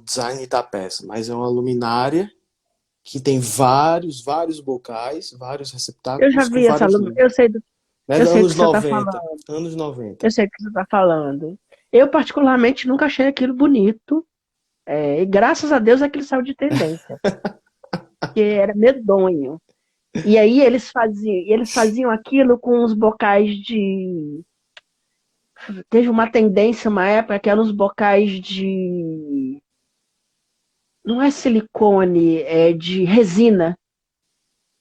design da peça, mas é uma luminária que tem vários bocais, vários eu já receptáculos com vi essa várias aluna, luzes. Né? eu sei do Anos que você está 90, falando. anos 90. Eu sei do que você está falando. Eu, particularmente, nunca achei aquilo bonito. E graças a Deus aquilo saiu de tendência, porque era medonho. E aí eles faziam aquilo com os bocais de. Teve uma tendência, uma época, que eram os bocais de. Não é silicone, é de resina.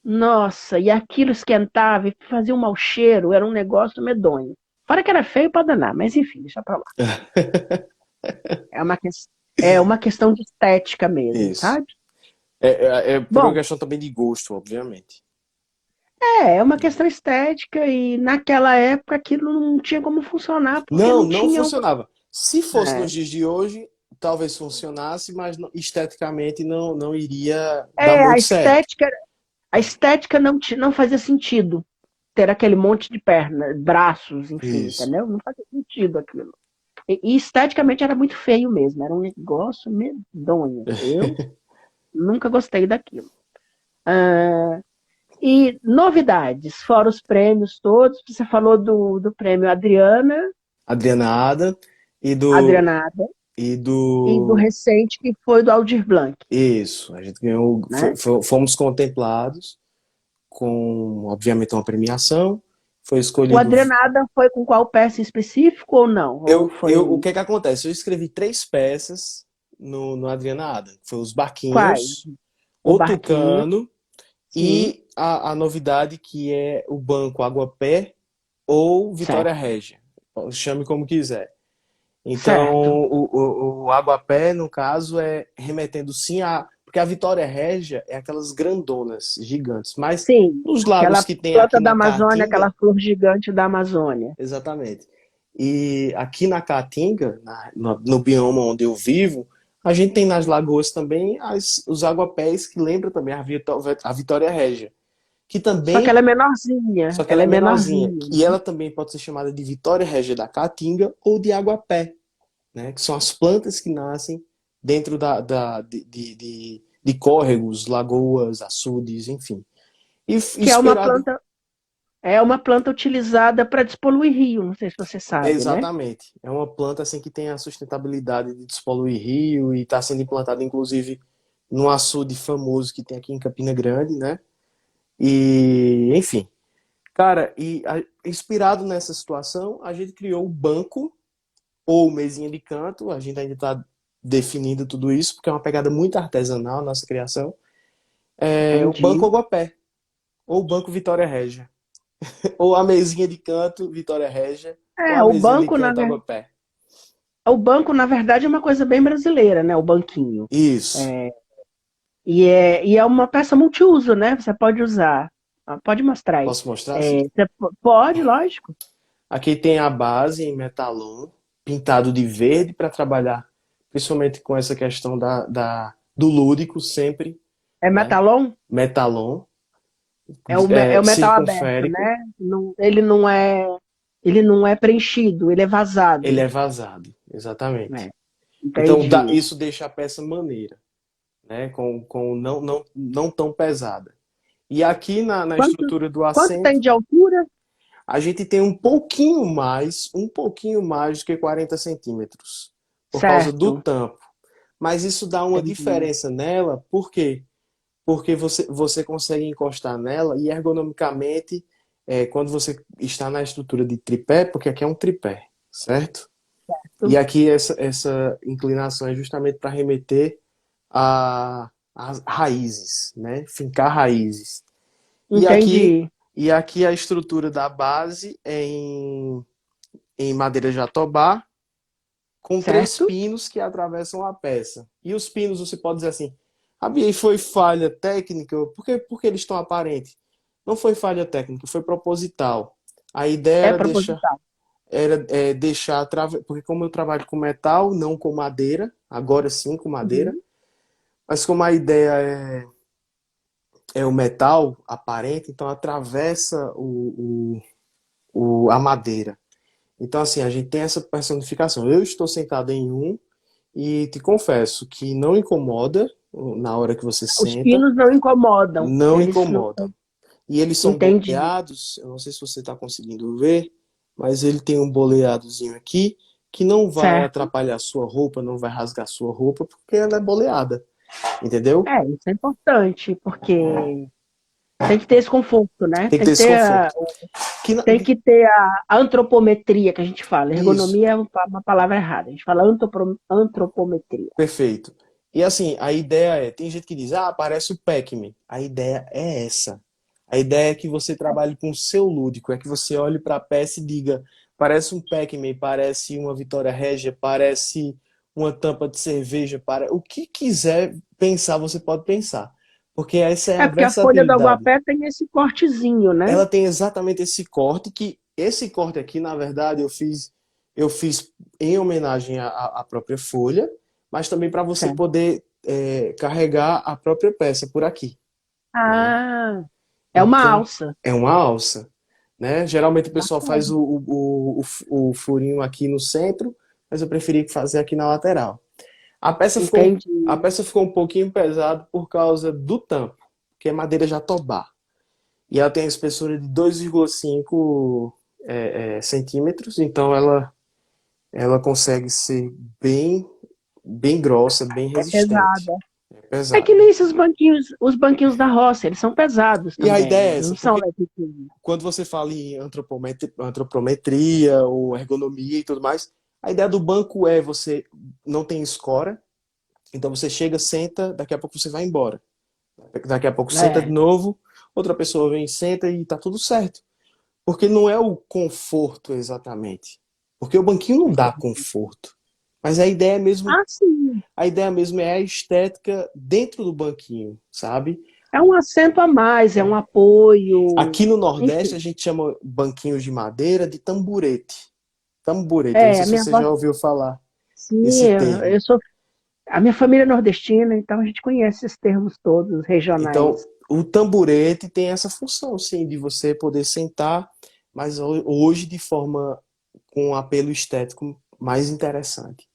Nossa, e aquilo esquentava e fazia um mau cheiro, era um negócio medonho. Fora que era feio para danar, mas enfim, deixa pra lá. É uma, é uma questão de estética mesmo, Isso. sabe? É por uma Bom, questão também de gosto, obviamente. é uma questão estética e naquela época aquilo não tinha como funcionar porque Não, não não tinha funcionava. Se fosse nos é, dias de hoje, talvez funcionasse, mas esteticamente não iria dar a muito certo. estética, não fazia sentido ter aquele monte de perna, braços, enfim, Isso. entendeu? Não fazia sentido aquilo. E esteticamente era muito feio mesmo, era um negócio medonho. Eu nunca gostei daquilo. E novidades, fora os prêmios todos, você falou do prêmio Adriana Ada e do Adrianada, e e do do recente que foi do Aldir Blanc, isso, a gente ganhou, né? fomos contemplados com, obviamente, uma premiação. Foi O escolhido. Adrianada foi com qual peça em específico ou não? Ou O foi que é que acontece? Eu escrevi três peças no Adriana Ada. Foi os quais? Barquinhos, O o Barquinho, Tucano sim, e a novidade que é o Banco Aguapé ou Vitória certo, Régia. Chame como quiser. Então, certo. o Aguapé, no caso, é remetendo sim a. Porque a Vitória Régia é aquelas grandonas, gigantes. Mas Sim, nos lagos aquela que tem aqui planta da na Amazônia, aquela Caatinga, flor gigante da Amazônia. exatamente. E aqui na Caatinga, no bioma onde eu vivo, A gente tem nas lagoas também os aguapés, que lembram também a Vitória Régia, que Só que ela também, é menorzinha, só que ela ela é é menorzinha, menorzinha, e né? ela também pode ser chamada de Vitória Régia da Caatinga ou de aguapé, né? Que são as plantas que nascem dentro de córregos, lagoas, açudes, enfim. E Que inspirado, é uma planta utilizada para despoluir rio, não sei se você sabe, né? exatamente, é uma planta assim que tem a sustentabilidade de despoluir rio e está sendo implantada inclusive num açude famoso que tem aqui em Campina Grande, né? E, enfim, cara, inspirado nessa situação, a gente criou o banco ou mesinha de canto, a gente ainda está definindo tudo isso, porque é uma pegada muito artesanal a nossa criação. É o Banco Entendi. Aguapé, ou o Banco Vitória Régia, ou a mesinha de canto Vitória Régia, ou É, a mesinha de canto Aguapé. o banco, na verdade, é uma coisa bem brasileira, né? O banquinho. Isso. É, e é uma peça multiuso, né? Você pode usar. Ah, pode mostrar aí. Posso mostrar assim? É, pode, lógico. Aqui tem a base em metalon, pintado de verde para trabalhar, principalmente com essa questão do lúdico sempre, É né? metalon? Metalon, É o metal aberto, circunférico, né? Ele não é preenchido, ele é ele vazado. é vazado, exatamente. É, Então entendi. isso deixa a peça maneira, né? Com não tão pesada. E aqui na Quanto, estrutura do quanto tem assento, de altura? a gente tem um pouquinho mais do que 40 centímetros, por causa do Certo. tampo. Mas isso dá uma Entendi. diferença nela, por quê? Porque você consegue encostar nela e ergonomicamente, quando você está na estrutura de tripé, porque aqui é um tripé, certo? E aqui essa inclinação é justamente para remeter às raízes, né? Fincar raízes. E aqui, Entendi. e aqui a estrutura da base é em madeira jatobá, com três Certo? pinos que atravessam a peça. E os pinos, você pode dizer assim, a Bia, foi falha técnica? Por que eles estão aparentes? Não foi falha técnica, foi proposital. A ideia É era deixar, proposital. era, é, deixar porque como eu trabalho com metal, não com madeira, agora sim com madeira, Uhum. mas como a ideia é o metal aparente, então atravessa a madeira. Então, assim, a gente tem essa personificação. Eu estou sentado em um e te confesso que não incomoda na hora que você Os senta, pinos não incomodam. não Eles não. incomoda. E eles são Entendi. boleados, eu não sei se você está conseguindo ver, mas ele tem um boleadozinho aqui que não vai Certo. atrapalhar a sua roupa, não vai rasgar a sua roupa, porque ela é boleada, entendeu? É, isso é importante, porque tem que ter esse conforto, né? Tem que ter esse conforto. Que, Tem que ter a antropometria que a gente fala. isso, Ergonomia é uma palavra errada. A gente fala antropometria. perfeito. E assim, a ideia tem gente que diz, ah, parece o Pac-Man. A ideia é essa. A ideia é que você trabalhe com o seu lúdico, é que você olhe para a peça e diga, parece um Pac-Man, parece uma Vitória Régia, parece uma tampa de cerveja, para o que quiser pensar, você pode pensar. Porque essa é É a porque a folha do versatilidade. aguapé tem esse cortezinho, né? Ela tem exatamente esse corte, que esse corte aqui, na verdade, eu fiz em homenagem à própria folha, mas também para você Certo. poder carregar a própria peça por aqui, né? Ah, é uma Então, alça. é uma alça, né? Geralmente o pessoal faz Bacana. o furinho aqui no centro, mas eu preferi fazer aqui na lateral. A peça ficou, a Entendi. peça ficou um pouquinho pesada por causa do tampo, que é madeira jatobá. E ela tem a espessura de 2,5 centímetros, então ela consegue ser bem grossa, bem É resistente. pesada. É É que pesada. nem esses banquinhos, os banquinhos da roça, eles são pesados E a também. ideia é Eles essa, não são porque levezinhos. quando você fala em antropometria ou ergonomia e tudo mais, a ideia do banco é você não tem escora, então você chega, senta, daqui a pouco você vai embora. Daqui a pouco senta de É. novo, outra pessoa vem, senta e tá tudo certo. Porque não é o conforto exatamente. Porque o banquinho não dá conforto. Mas Ah, sim. a ideia mesmo é a estética dentro do banquinho, sabe? É um assento a mais, é um apoio. Aqui no Nordeste Enfim. a gente chama banquinhos de madeira de tamburete. Tamburete, eu não É, sei a se minha você avó, já ouviu falar sim, esse termo. A minha família é nordestina, então a gente conhece esses termos todos Então, regionais. o tamborete tem essa função, sim, de você poder sentar, mas hoje de forma com um apelo estético mais interessante,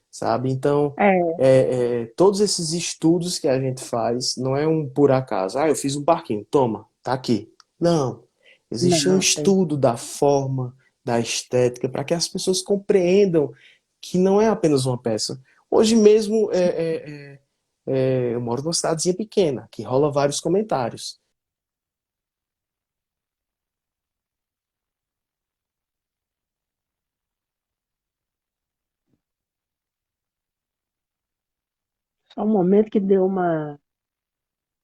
sabe? Então, É, todos esses estudos que a gente faz não é um por acaso. Ah, eu fiz um barquinho, toma, tá aqui. Não. Existe um não, tem. estudo da forma, da estética, para que as pessoas compreendam que não é apenas uma peça. Hoje mesmo, eu moro numa cidadezinha pequena, que rola vários comentários. Só um momento que deu uma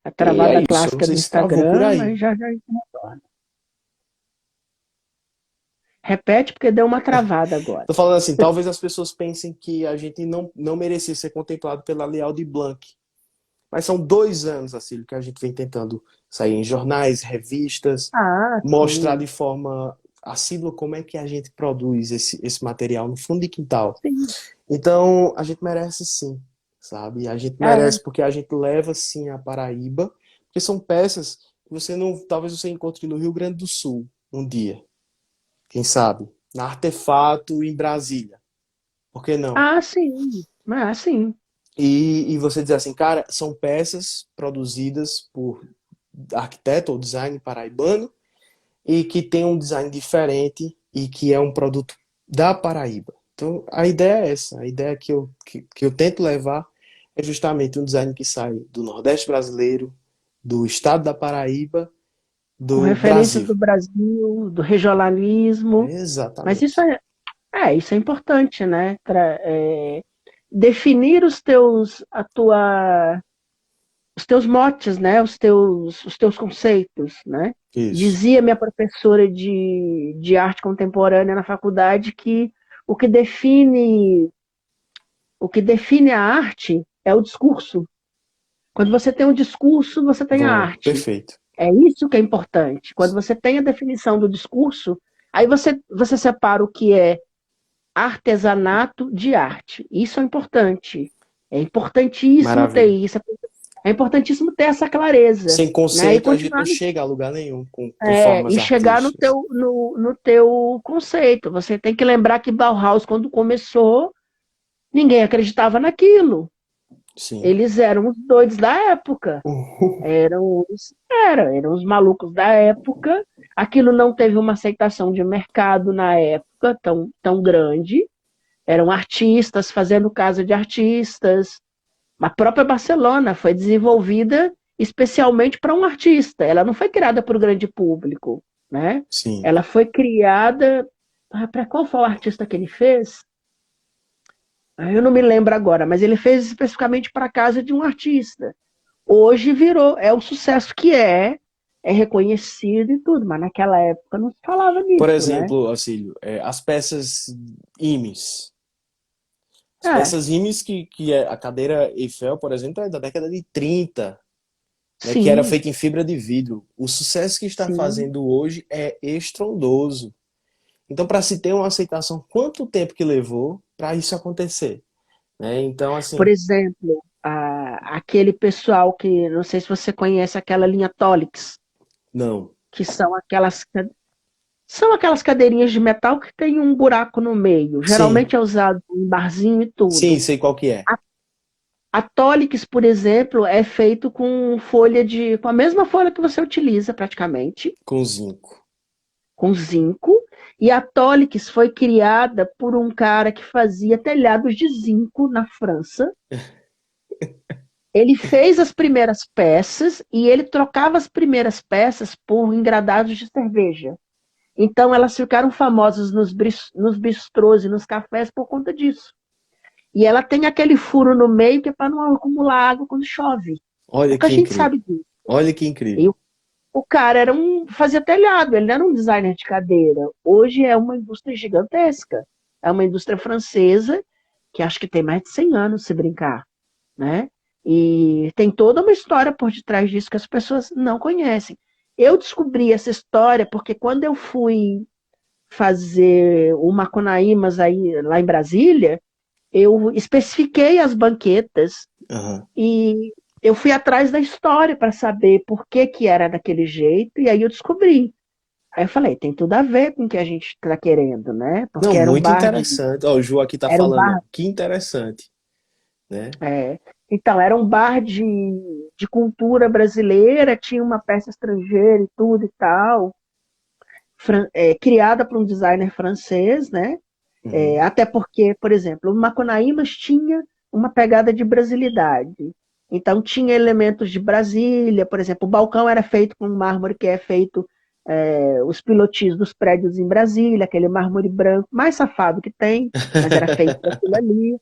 a E é travada isso, eu não clássica do sei se travou por Instagram, aí. mas já já isso retorna. Repete porque deu uma travada agora. Tô falando assim, talvez as pessoas pensem que a gente não merecia ser contemplado pela Lei Aldir Blanc. Mas são 2 anos, assim, que a gente vem tentando sair em jornais, revistas, Ah, mostrar sim, de forma assídua como é que a gente produz esse material no fundo de quintal. sim. Então, a gente merece sim, sabe? A gente É. merece porque a gente leva sim a Paraíba, porque são peças que você não, talvez você encontre no Rio Grande do Sul um dia, quem sabe? Na Artefato em Brasília. Por que não? Ah, sim. Ah, sim. E você dizer assim, cara, são peças produzidas por arquiteto ou design paraibano e que tem um design diferente e que é um produto da Paraíba. Então, a ideia é essa. A ideia que eu tento levar é justamente um design que sai do Nordeste brasileiro, do estado da Paraíba, Com do referências Brasil. do Brasil, do regionalismo. Mas Exatamente. isso é importante, né? Definir os teus motes, né? Os teus conceitos, né? Isso. Dizia minha professora de arte contemporânea na faculdade que o que define o que define a arte é o discurso. Quando você tem um discurso, você tem a Bom, arte. perfeito. É isso que é importante. Quando você tem a definição do discurso, aí você separa o que é artesanato de arte. Isso é importante. É importantíssimo ter Maravilha. isso. É importantíssimo ter essa clareza. Sem Né? E conceito, a gente não continuar chega a lugar nenhum com formas e chegar no artísticas. teu conceito. Você tem que lembrar que Bauhaus, quando começou, ninguém acreditava naquilo. Sim. Eles eram os doidos da época. Eram os malucos da época. Aquilo não teve uma aceitação de mercado na época tão grande. Eram artistas fazendo casa de artistas. A própria Barcelona foi desenvolvida especialmente para um artista. Ela não foi criada para o grande público, né? Sim. Ela foi criada para qual foi o artista que ele fez? Eu não me lembro agora, mas ele fez especificamente para a casa de um artista. Hoje virou, é o sucesso que é reconhecido e tudo, mas naquela época não se falava Por nisso, né? exemplo, Acílio, as peças IMES. As É, peças IMES que é a cadeira Eiffel, por exemplo, é da década de 30, né, que era sim, feita em fibra de vidro. O sucesso que está sim. fazendo hoje é estrondoso. Então, para se ter uma aceitação, quanto tempo que levou para isso acontecer? Né? Então, Por assim, exemplo, aquele pessoal que, não sei se você conhece aquela linha Tolix, não. que são aquelas cadeirinhas de metal que tem um buraco no meio. Sim, Geralmente é usado em barzinho e sim, tudo. sei qual que é. A Tolix, por exemplo, é feito com a mesma folha que você utiliza praticamente, Com zinco. com zinco. E a Tolix foi criada por um cara que fazia telhados de zinco na França. Ele fez as primeiras peças e ele trocava as primeiras peças por engradados de cerveja. Então elas ficaram famosas nos bistrôs e nos cafés por conta disso. E ela tem aquele furo no meio que é para não acumular água quando chove. Olha Pouca que gente incrível. sabe disso. Olha que E incrível. o cara fazia telhado, ele não era um designer de cadeira. Hoje é uma indústria gigantesca. É uma indústria francesa que acho que tem mais de 100 anos, se brincar, né? E tem toda uma história por detrás disso que as pessoas não conhecem. Eu descobri essa história porque quando eu fui fazer o Macunaímas aí lá em Brasília, eu especifiquei as banquetas Aham. e eu fui atrás da história para saber por que que era daquele jeito, e aí eu descobri. Aí eu falei, tem tudo a ver com o que a gente está querendo, né? Não, Porque muito interessante. Ó, o Ju aqui tá era um falando, bar, ó, que interessante, né? é, então, era um bar de cultura brasileira, tinha uma peça estrangeira e tudo e tal, criada por um designer francês, né? Uhum. Até porque, por exemplo, o Macunaímas tinha uma pegada de brasilidade. Então, tinha elementos de Brasília, por exemplo, o balcão era feito com mármore que é feito, os pilotis dos prédios em Brasília, aquele mármore branco, mais safado que tem, mas era feito para aquilo ali.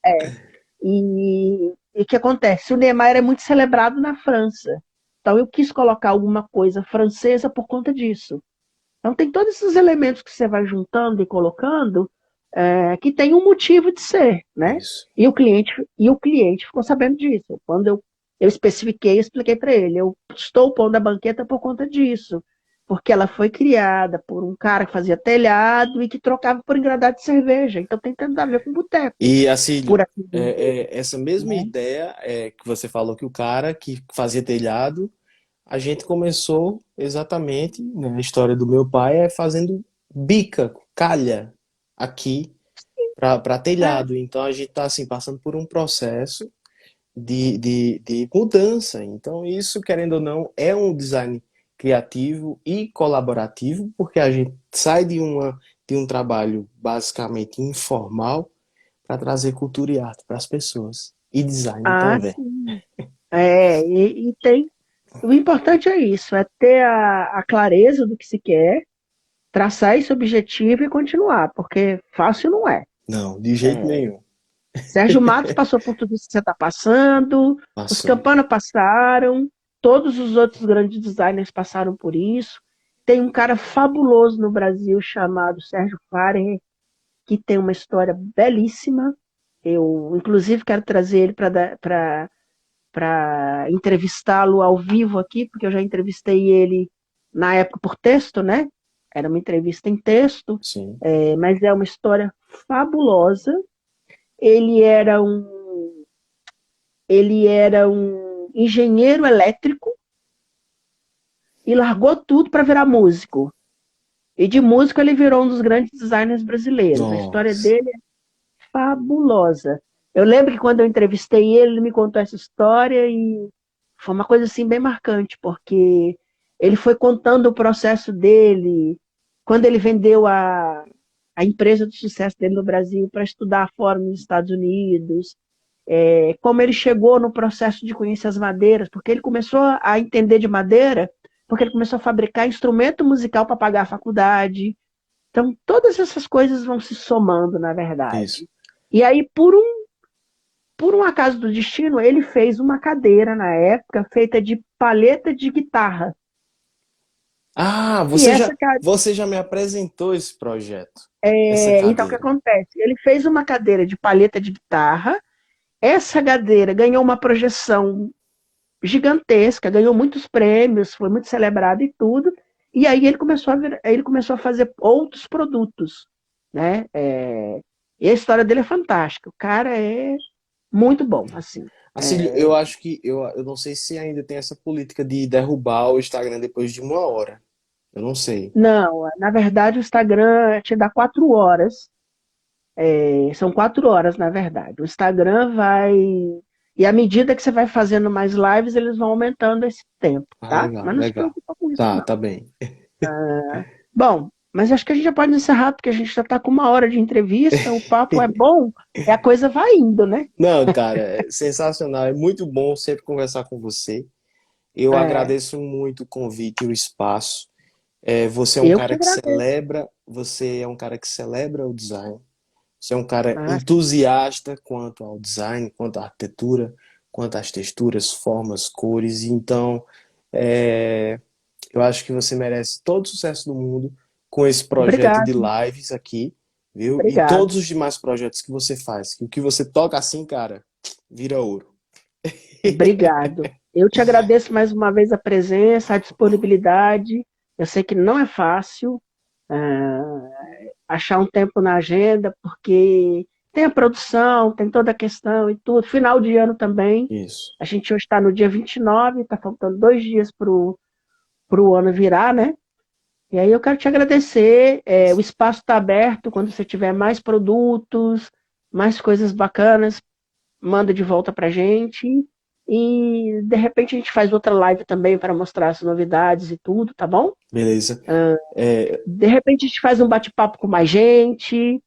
E o que acontece? O Niemeyer é muito celebrado na França. Então, eu quis colocar alguma coisa francesa por conta disso. Então tem todos esses elementos que você vai juntando e colocando, que tem um motivo de ser, né? Isso. E o cliente ficou sabendo disso. Quando eu especifiquei, expliquei para ele, eu estou pondo a banqueta por conta disso, porque ela foi criada por um cara que fazia telhado e que trocava por engradado de cerveja. Então tem tudo a ver com boteco, E assim, por assim dizer, essa mesma né? ideia que você falou que o cara que fazia telhado, a gente começou exatamente, né, a história do meu pai é fazendo bica, calha aqui para É. telhado. Então a gente está assim, passando por um processo de mudança. Então isso, querendo ou não, é um design criativo e colaborativo, porque a gente sai de um trabalho basicamente informal para trazer cultura e arte para as pessoas. E design Ah, também. sim. E tem. O importante é isso, é ter a clareza do que se quer, traçar esse objetivo e continuar, porque fácil não é. Não, de jeito nenhum. Sérgio Matos passou por tudo isso que você está passando, os Passou. Campana passaram, todos os outros grandes designers passaram por isso. Tem um cara fabuloso no Brasil chamado Sérgio Farer, que tem uma história belíssima. Eu, inclusive, quero trazer ele para entrevistá-lo ao vivo aqui, porque eu já entrevistei ele na época por texto, né? Era uma entrevista em texto, Sim. mas é uma história fabulosa. Ele era um, ele era um engenheiro elétrico e largou tudo para virar músico. E de músico ele virou um dos grandes designers brasileiros. A história Nossa. dele é fabulosa. Eu lembro que quando eu entrevistei ele, ele me contou essa história e foi uma coisa assim bem marcante, porque ele foi contando o processo dele, quando ele vendeu a empresa de sucesso dele no Brasil para estudar fora nos Estados Unidos, como ele chegou no processo de conhecer as madeiras, porque ele começou a entender de madeira, porque ele começou a fabricar instrumento musical para pagar a faculdade. Então, todas essas coisas vão se somando, na Isso. verdade. E aí, por um acaso do destino, ele fez uma cadeira na época feita de palheta de guitarra. Ah, E essa cadeira, você já me apresentou esse projeto. Essa então o que cadeira. acontece? Ele fez uma cadeira de palheta de guitarra. Essa cadeira ganhou uma projeção gigantesca, ganhou muitos prêmios, foi muito celebrado e tudo. E aí ele começou a fazer outros produtos, né? E a história dele é fantástica. O cara é muito bom, assim. Assim, eu acho que eu não sei se ainda tem essa política de derrubar o Instagram depois de 1 hora. Eu não sei. Não, na verdade o Instagram te dá 4 horas. São 4 horas, na verdade. O Instagram vai. E à medida que você vai fazendo mais lives, eles vão aumentando esse tempo, Ah, tá? legal, Mas não se legal. preocupa com isso, Tá, não. tá bem. Bom, mas acho que a gente já pode encerrar, porque a gente já está com 1 hora de entrevista, o papo é bom, a coisa vai indo, né? Não, cara, é sensacional. É muito bom sempre conversar com você. Eu É, agradeço muito o convite e o espaço. Você é um eu que cara que agradeço. celebra o design. Você é um cara Ah, entusiasta quanto ao design, quanto à arquitetura, quanto às texturas, formas, cores. Então, é, eu acho que você merece todo o sucesso do mundo com esse projeto de obrigado, lives aqui, viu? E obrigado, todos os demais projetos que você faz. Que o que você toca assim, cara, vira ouro. obrigado. Eu te agradeço mais uma vez a presença, a disponibilidade. Eu sei que não é fácil, achar um tempo na agenda, porque tem a produção, tem toda a questão e tudo. Final de ano também. Isso. A gente hoje está no dia 29, está faltando 2 dias para o ano virar, né? E aí eu quero te agradecer. O espaço está aberto. Quando você tiver mais produtos, mais coisas bacanas, manda de volta para a gente. E de repente a gente faz outra live também para mostrar as novidades e tudo, tá bom? Beleza. De repente a gente faz um bate-papo com mais gente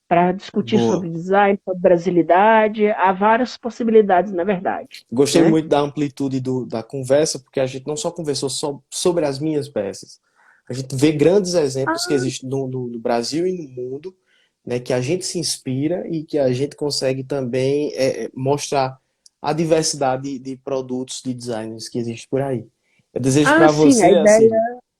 para discutir sobre Boa. design, sobre brasilidade. Há várias possibilidades, na verdade. Gostei Né? muito da amplitude da conversa, porque a gente não só conversou sobre as minhas peças, a gente vê grandes exemplos que existem no Brasil e no mundo, né, que a gente se inspira e que a gente consegue também mostrar a diversidade de produtos, de designers que existe por aí. Eu desejo para Sim, você, assim,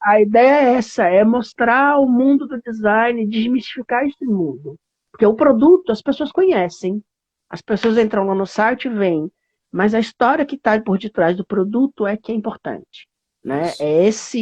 a ideia é essa, é mostrar o mundo do design, desmistificar esse mundo. Porque o produto as pessoas conhecem. As pessoas entram lá no site e veem. Mas a história que está por detrás do produto é que é importante. Né? isso.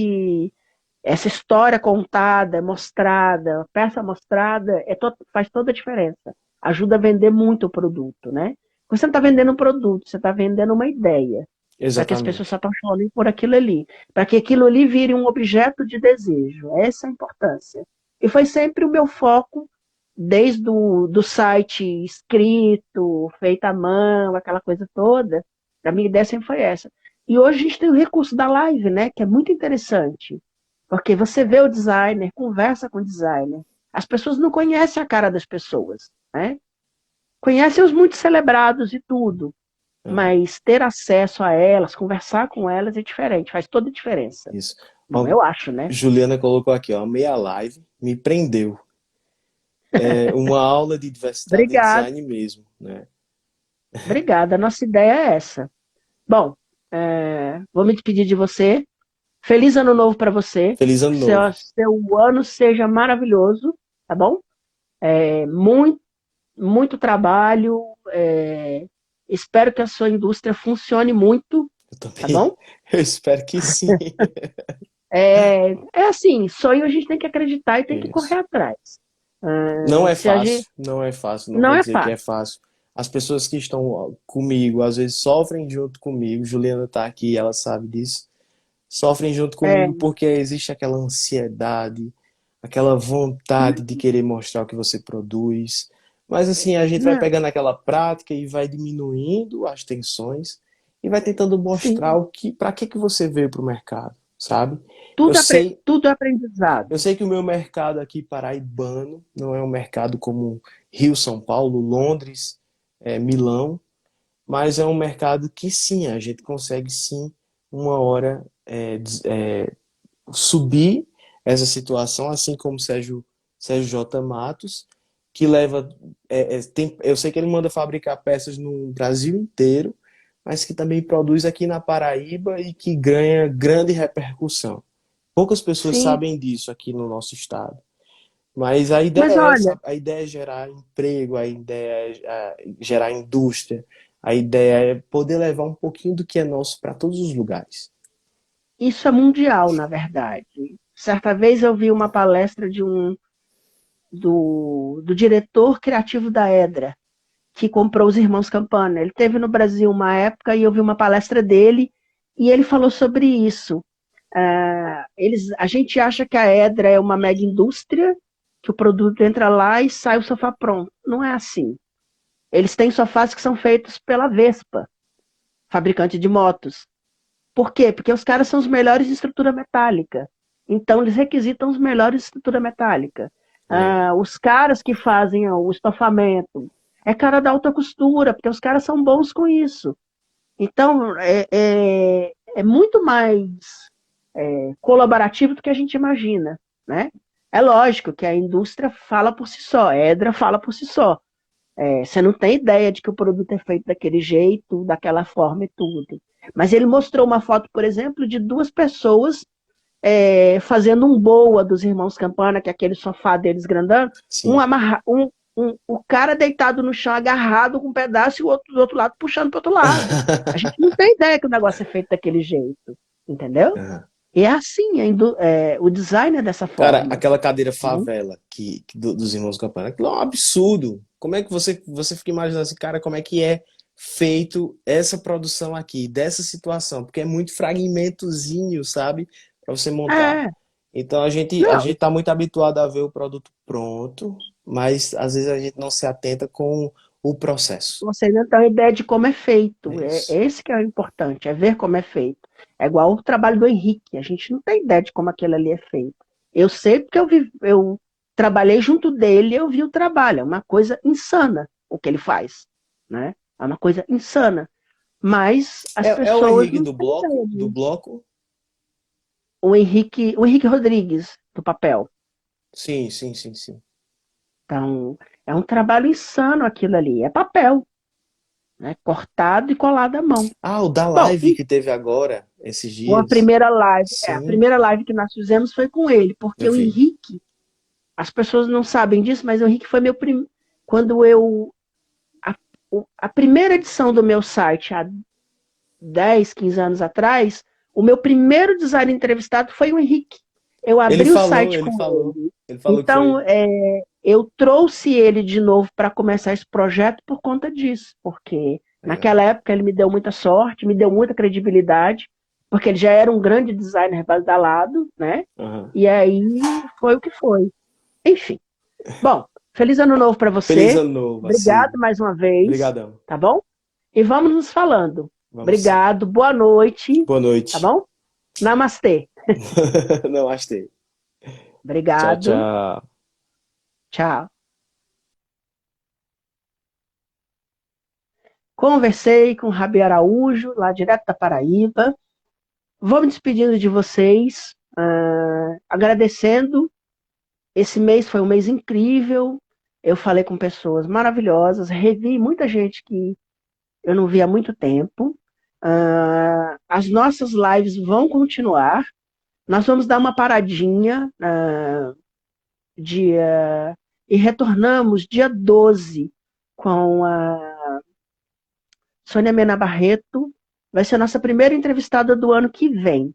Essa história contada, mostrada, peça mostrada, faz toda a diferença. Ajuda a vender muito o produto. Né? Você não está vendendo um produto, você está vendendo uma ideia para que as pessoas se Exatamente. apaixonem por aquilo ali, para que aquilo ali vire um objeto de desejo. Essa é a importância. E foi sempre o meu foco, desde do site escrito, feito à mão, aquela coisa toda. A minha ideia sempre foi essa. E hoje a gente tem o recurso da live, né, que é muito interessante, porque você vê o designer, conversa com o designer. As pessoas não conhecem a cara das pessoas, né? Conhecem os muito celebrados e tudo, É, mas ter acesso a elas, conversar com elas é diferente, faz toda a diferença. isso. Bom, Ó, eu acho, né? Juliana colocou aqui, ó, meia live, me prendeu. É uma aula de diversidade de Obrigada, design mesmo, né? obrigada. A nossa ideia é essa. Bom, vou me despedir de você. Feliz ano novo para você. Feliz Que ano novo. seu ano seja maravilhoso, tá bom? Muito, muito trabalho. Espero que a sua indústria funcione muito, Eu tá também. bom? Eu espero que sim. É assim, sonho a gente tem que acreditar e tem que correr Isso. atrás. Não é Se a gente, fácil, não é fácil, não não vou é dizer que fácil. é fácil. As pessoas que estão comigo, às vezes sofrem junto comigo. Juliana está aqui, ela sabe disso. Sofrem junto É, comigo porque existe aquela ansiedade, aquela vontade de querer mostrar o que você produz. Mas assim, a gente vai não, pegando aquela prática e vai diminuindo as tensões e vai tentando mostrar sim, o que, para que você veio para o mercado, sabe? Eu sei, tudo é eu aprendizado. sei que o meu mercado aqui paraibano não é um mercado como Rio, São Paulo, Londres, Milão, mas é um mercado que sim, a gente consegue sim uma hora subir essa situação, assim como Sérgio J. Matos, que leva. Eu sei que ele manda fabricar peças no Brasil inteiro, mas que também produz aqui na Paraíba e que ganha grande repercussão. Poucas pessoas Sim, sabem disso aqui no nosso estado. Mas a ideia mas é olha, essa, a ideia é gerar emprego, a ideia é gerar indústria, a ideia é poder levar um pouquinho do que é nosso para todos os lugares. isso é mundial, na verdade. Certa vez eu vi uma palestra do diretor criativo da Edra, que comprou os irmãos Campana. Ele teve no Brasil uma época e eu vi uma palestra dele e ele falou sobre isso. A gente acha que a Edra é uma mega indústria, que o produto entra lá e sai o sofá pronto. Não é assim. Eles têm sofás que são feitos pela Vespa, fabricante de motos. Por quê? Porque os caras são os melhores em estrutura metálica. Então, eles requisitam os melhores em estrutura metálica. É, Os caras que fazem o estofamento é cara da alta costura, porque os caras são bons com isso. Então, é muito mais colaborativo do que a gente imagina, né? É lógico que a indústria fala por si só, a Edra fala por si só. Você não tem ideia de que o produto é feito daquele jeito, daquela forma e tudo. Mas ele mostrou uma foto, por exemplo, de duas pessoas fazendo um boa dos irmãos Campana, que é aquele sofá deles grandão, sim. o cara deitado no chão, agarrado com um pedaço, e o outro do outro lado puxando para o outro lado. A gente não tem ideia que o negócio é feito daquele jeito, entendeu? É assim, o design é dessa Cara, forma. aquela cadeira Né? favela dos Irmãos Campana, aquilo é um absurdo. Como é que você fica imaginando assim, cara, como é que é feito essa produção aqui, dessa situação? Porque é muito fragmentozinho, sabe? Para você montar. É, Então a não, gente tá muito habituado a ver o produto pronto, mas às vezes a gente não se atenta com o processo. você não tem ideia de como é É feito. isso. Esse que é o importante, é ver como é feito. É igual o trabalho do Henrique, a gente não tem ideia de como aquilo ali é feito. Eu sei porque eu trabalhei junto dele, eu vi o trabalho. É uma coisa insana o que ele faz, né? É uma coisa insana. Mas as É, é o pessoas Henrique não têm ideia Do disso. bloco? O Henrique Rodrigues, do papel. Sim, sim, sim, sim. Então, é um trabalho insano aquilo ali. É papel, né? Cortado e colado à mão. Ah, o da Bom, live que teve agora, esses uma dias. primeira live, a Sim, primeira live que nós fizemos foi com ele, porque eu o vi. Henrique, as pessoas não sabem disso, mas o Henrique foi meu primeiro. Quando eu. A, a primeira edição do meu site, há 10, 15 anos atrás, o meu primeiro designer entrevistado foi o Henrique. Eu abri o site com ele. Ele falou que Então, foi eu trouxe ele de novo para começar esse projeto por conta disso, porque legal. naquela época ele me deu muita sorte, me deu muita credibilidade, porque ele já era um grande designer badalado, né? Aham. E aí foi o que foi. Enfim. Bom, feliz ano novo para Feliz você. ano novo, Obrigado Vacilo. mais uma vez, Obrigadão. tá bom? E vamos nos falando. Vamos sim. Obrigado, boa noite, Boa tá noite. bom? Namastê. Não, achei. Tchau, Obrigado. tchau. Tchau. Conversei com o Rabi Araújo, lá direto da Paraíba. Vou me despedindo de vocês, agradecendo. Esse mês foi um mês incrível. Eu falei com pessoas maravilhosas, revi muita gente que eu não vi há muito tempo. As nossas lives vão continuar. Nós vamos dar uma paradinha dia, e retornamos dia 12 com a Sônia Mena Barreto. Vai ser a nossa primeira entrevistada do ano que vem.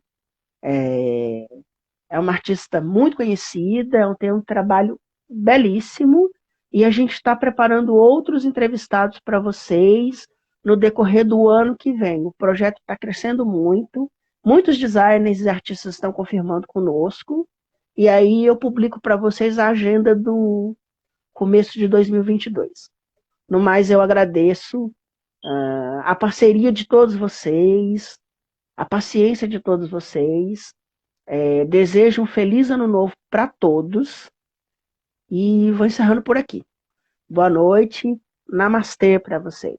É uma artista muito conhecida, tem um trabalho belíssimo e a gente está preparando outros entrevistados para vocês no decorrer do ano que vem. O projeto está crescendo muito, muitos designers e artistas estão confirmando conosco, e aí eu publico para vocês a agenda do começo de 2022. No mais, eu agradeço a parceria de todos vocês, a paciência de todos vocês. Desejo um feliz ano novo para todos e vou encerrando por aqui. Boa noite, namastê para vocês.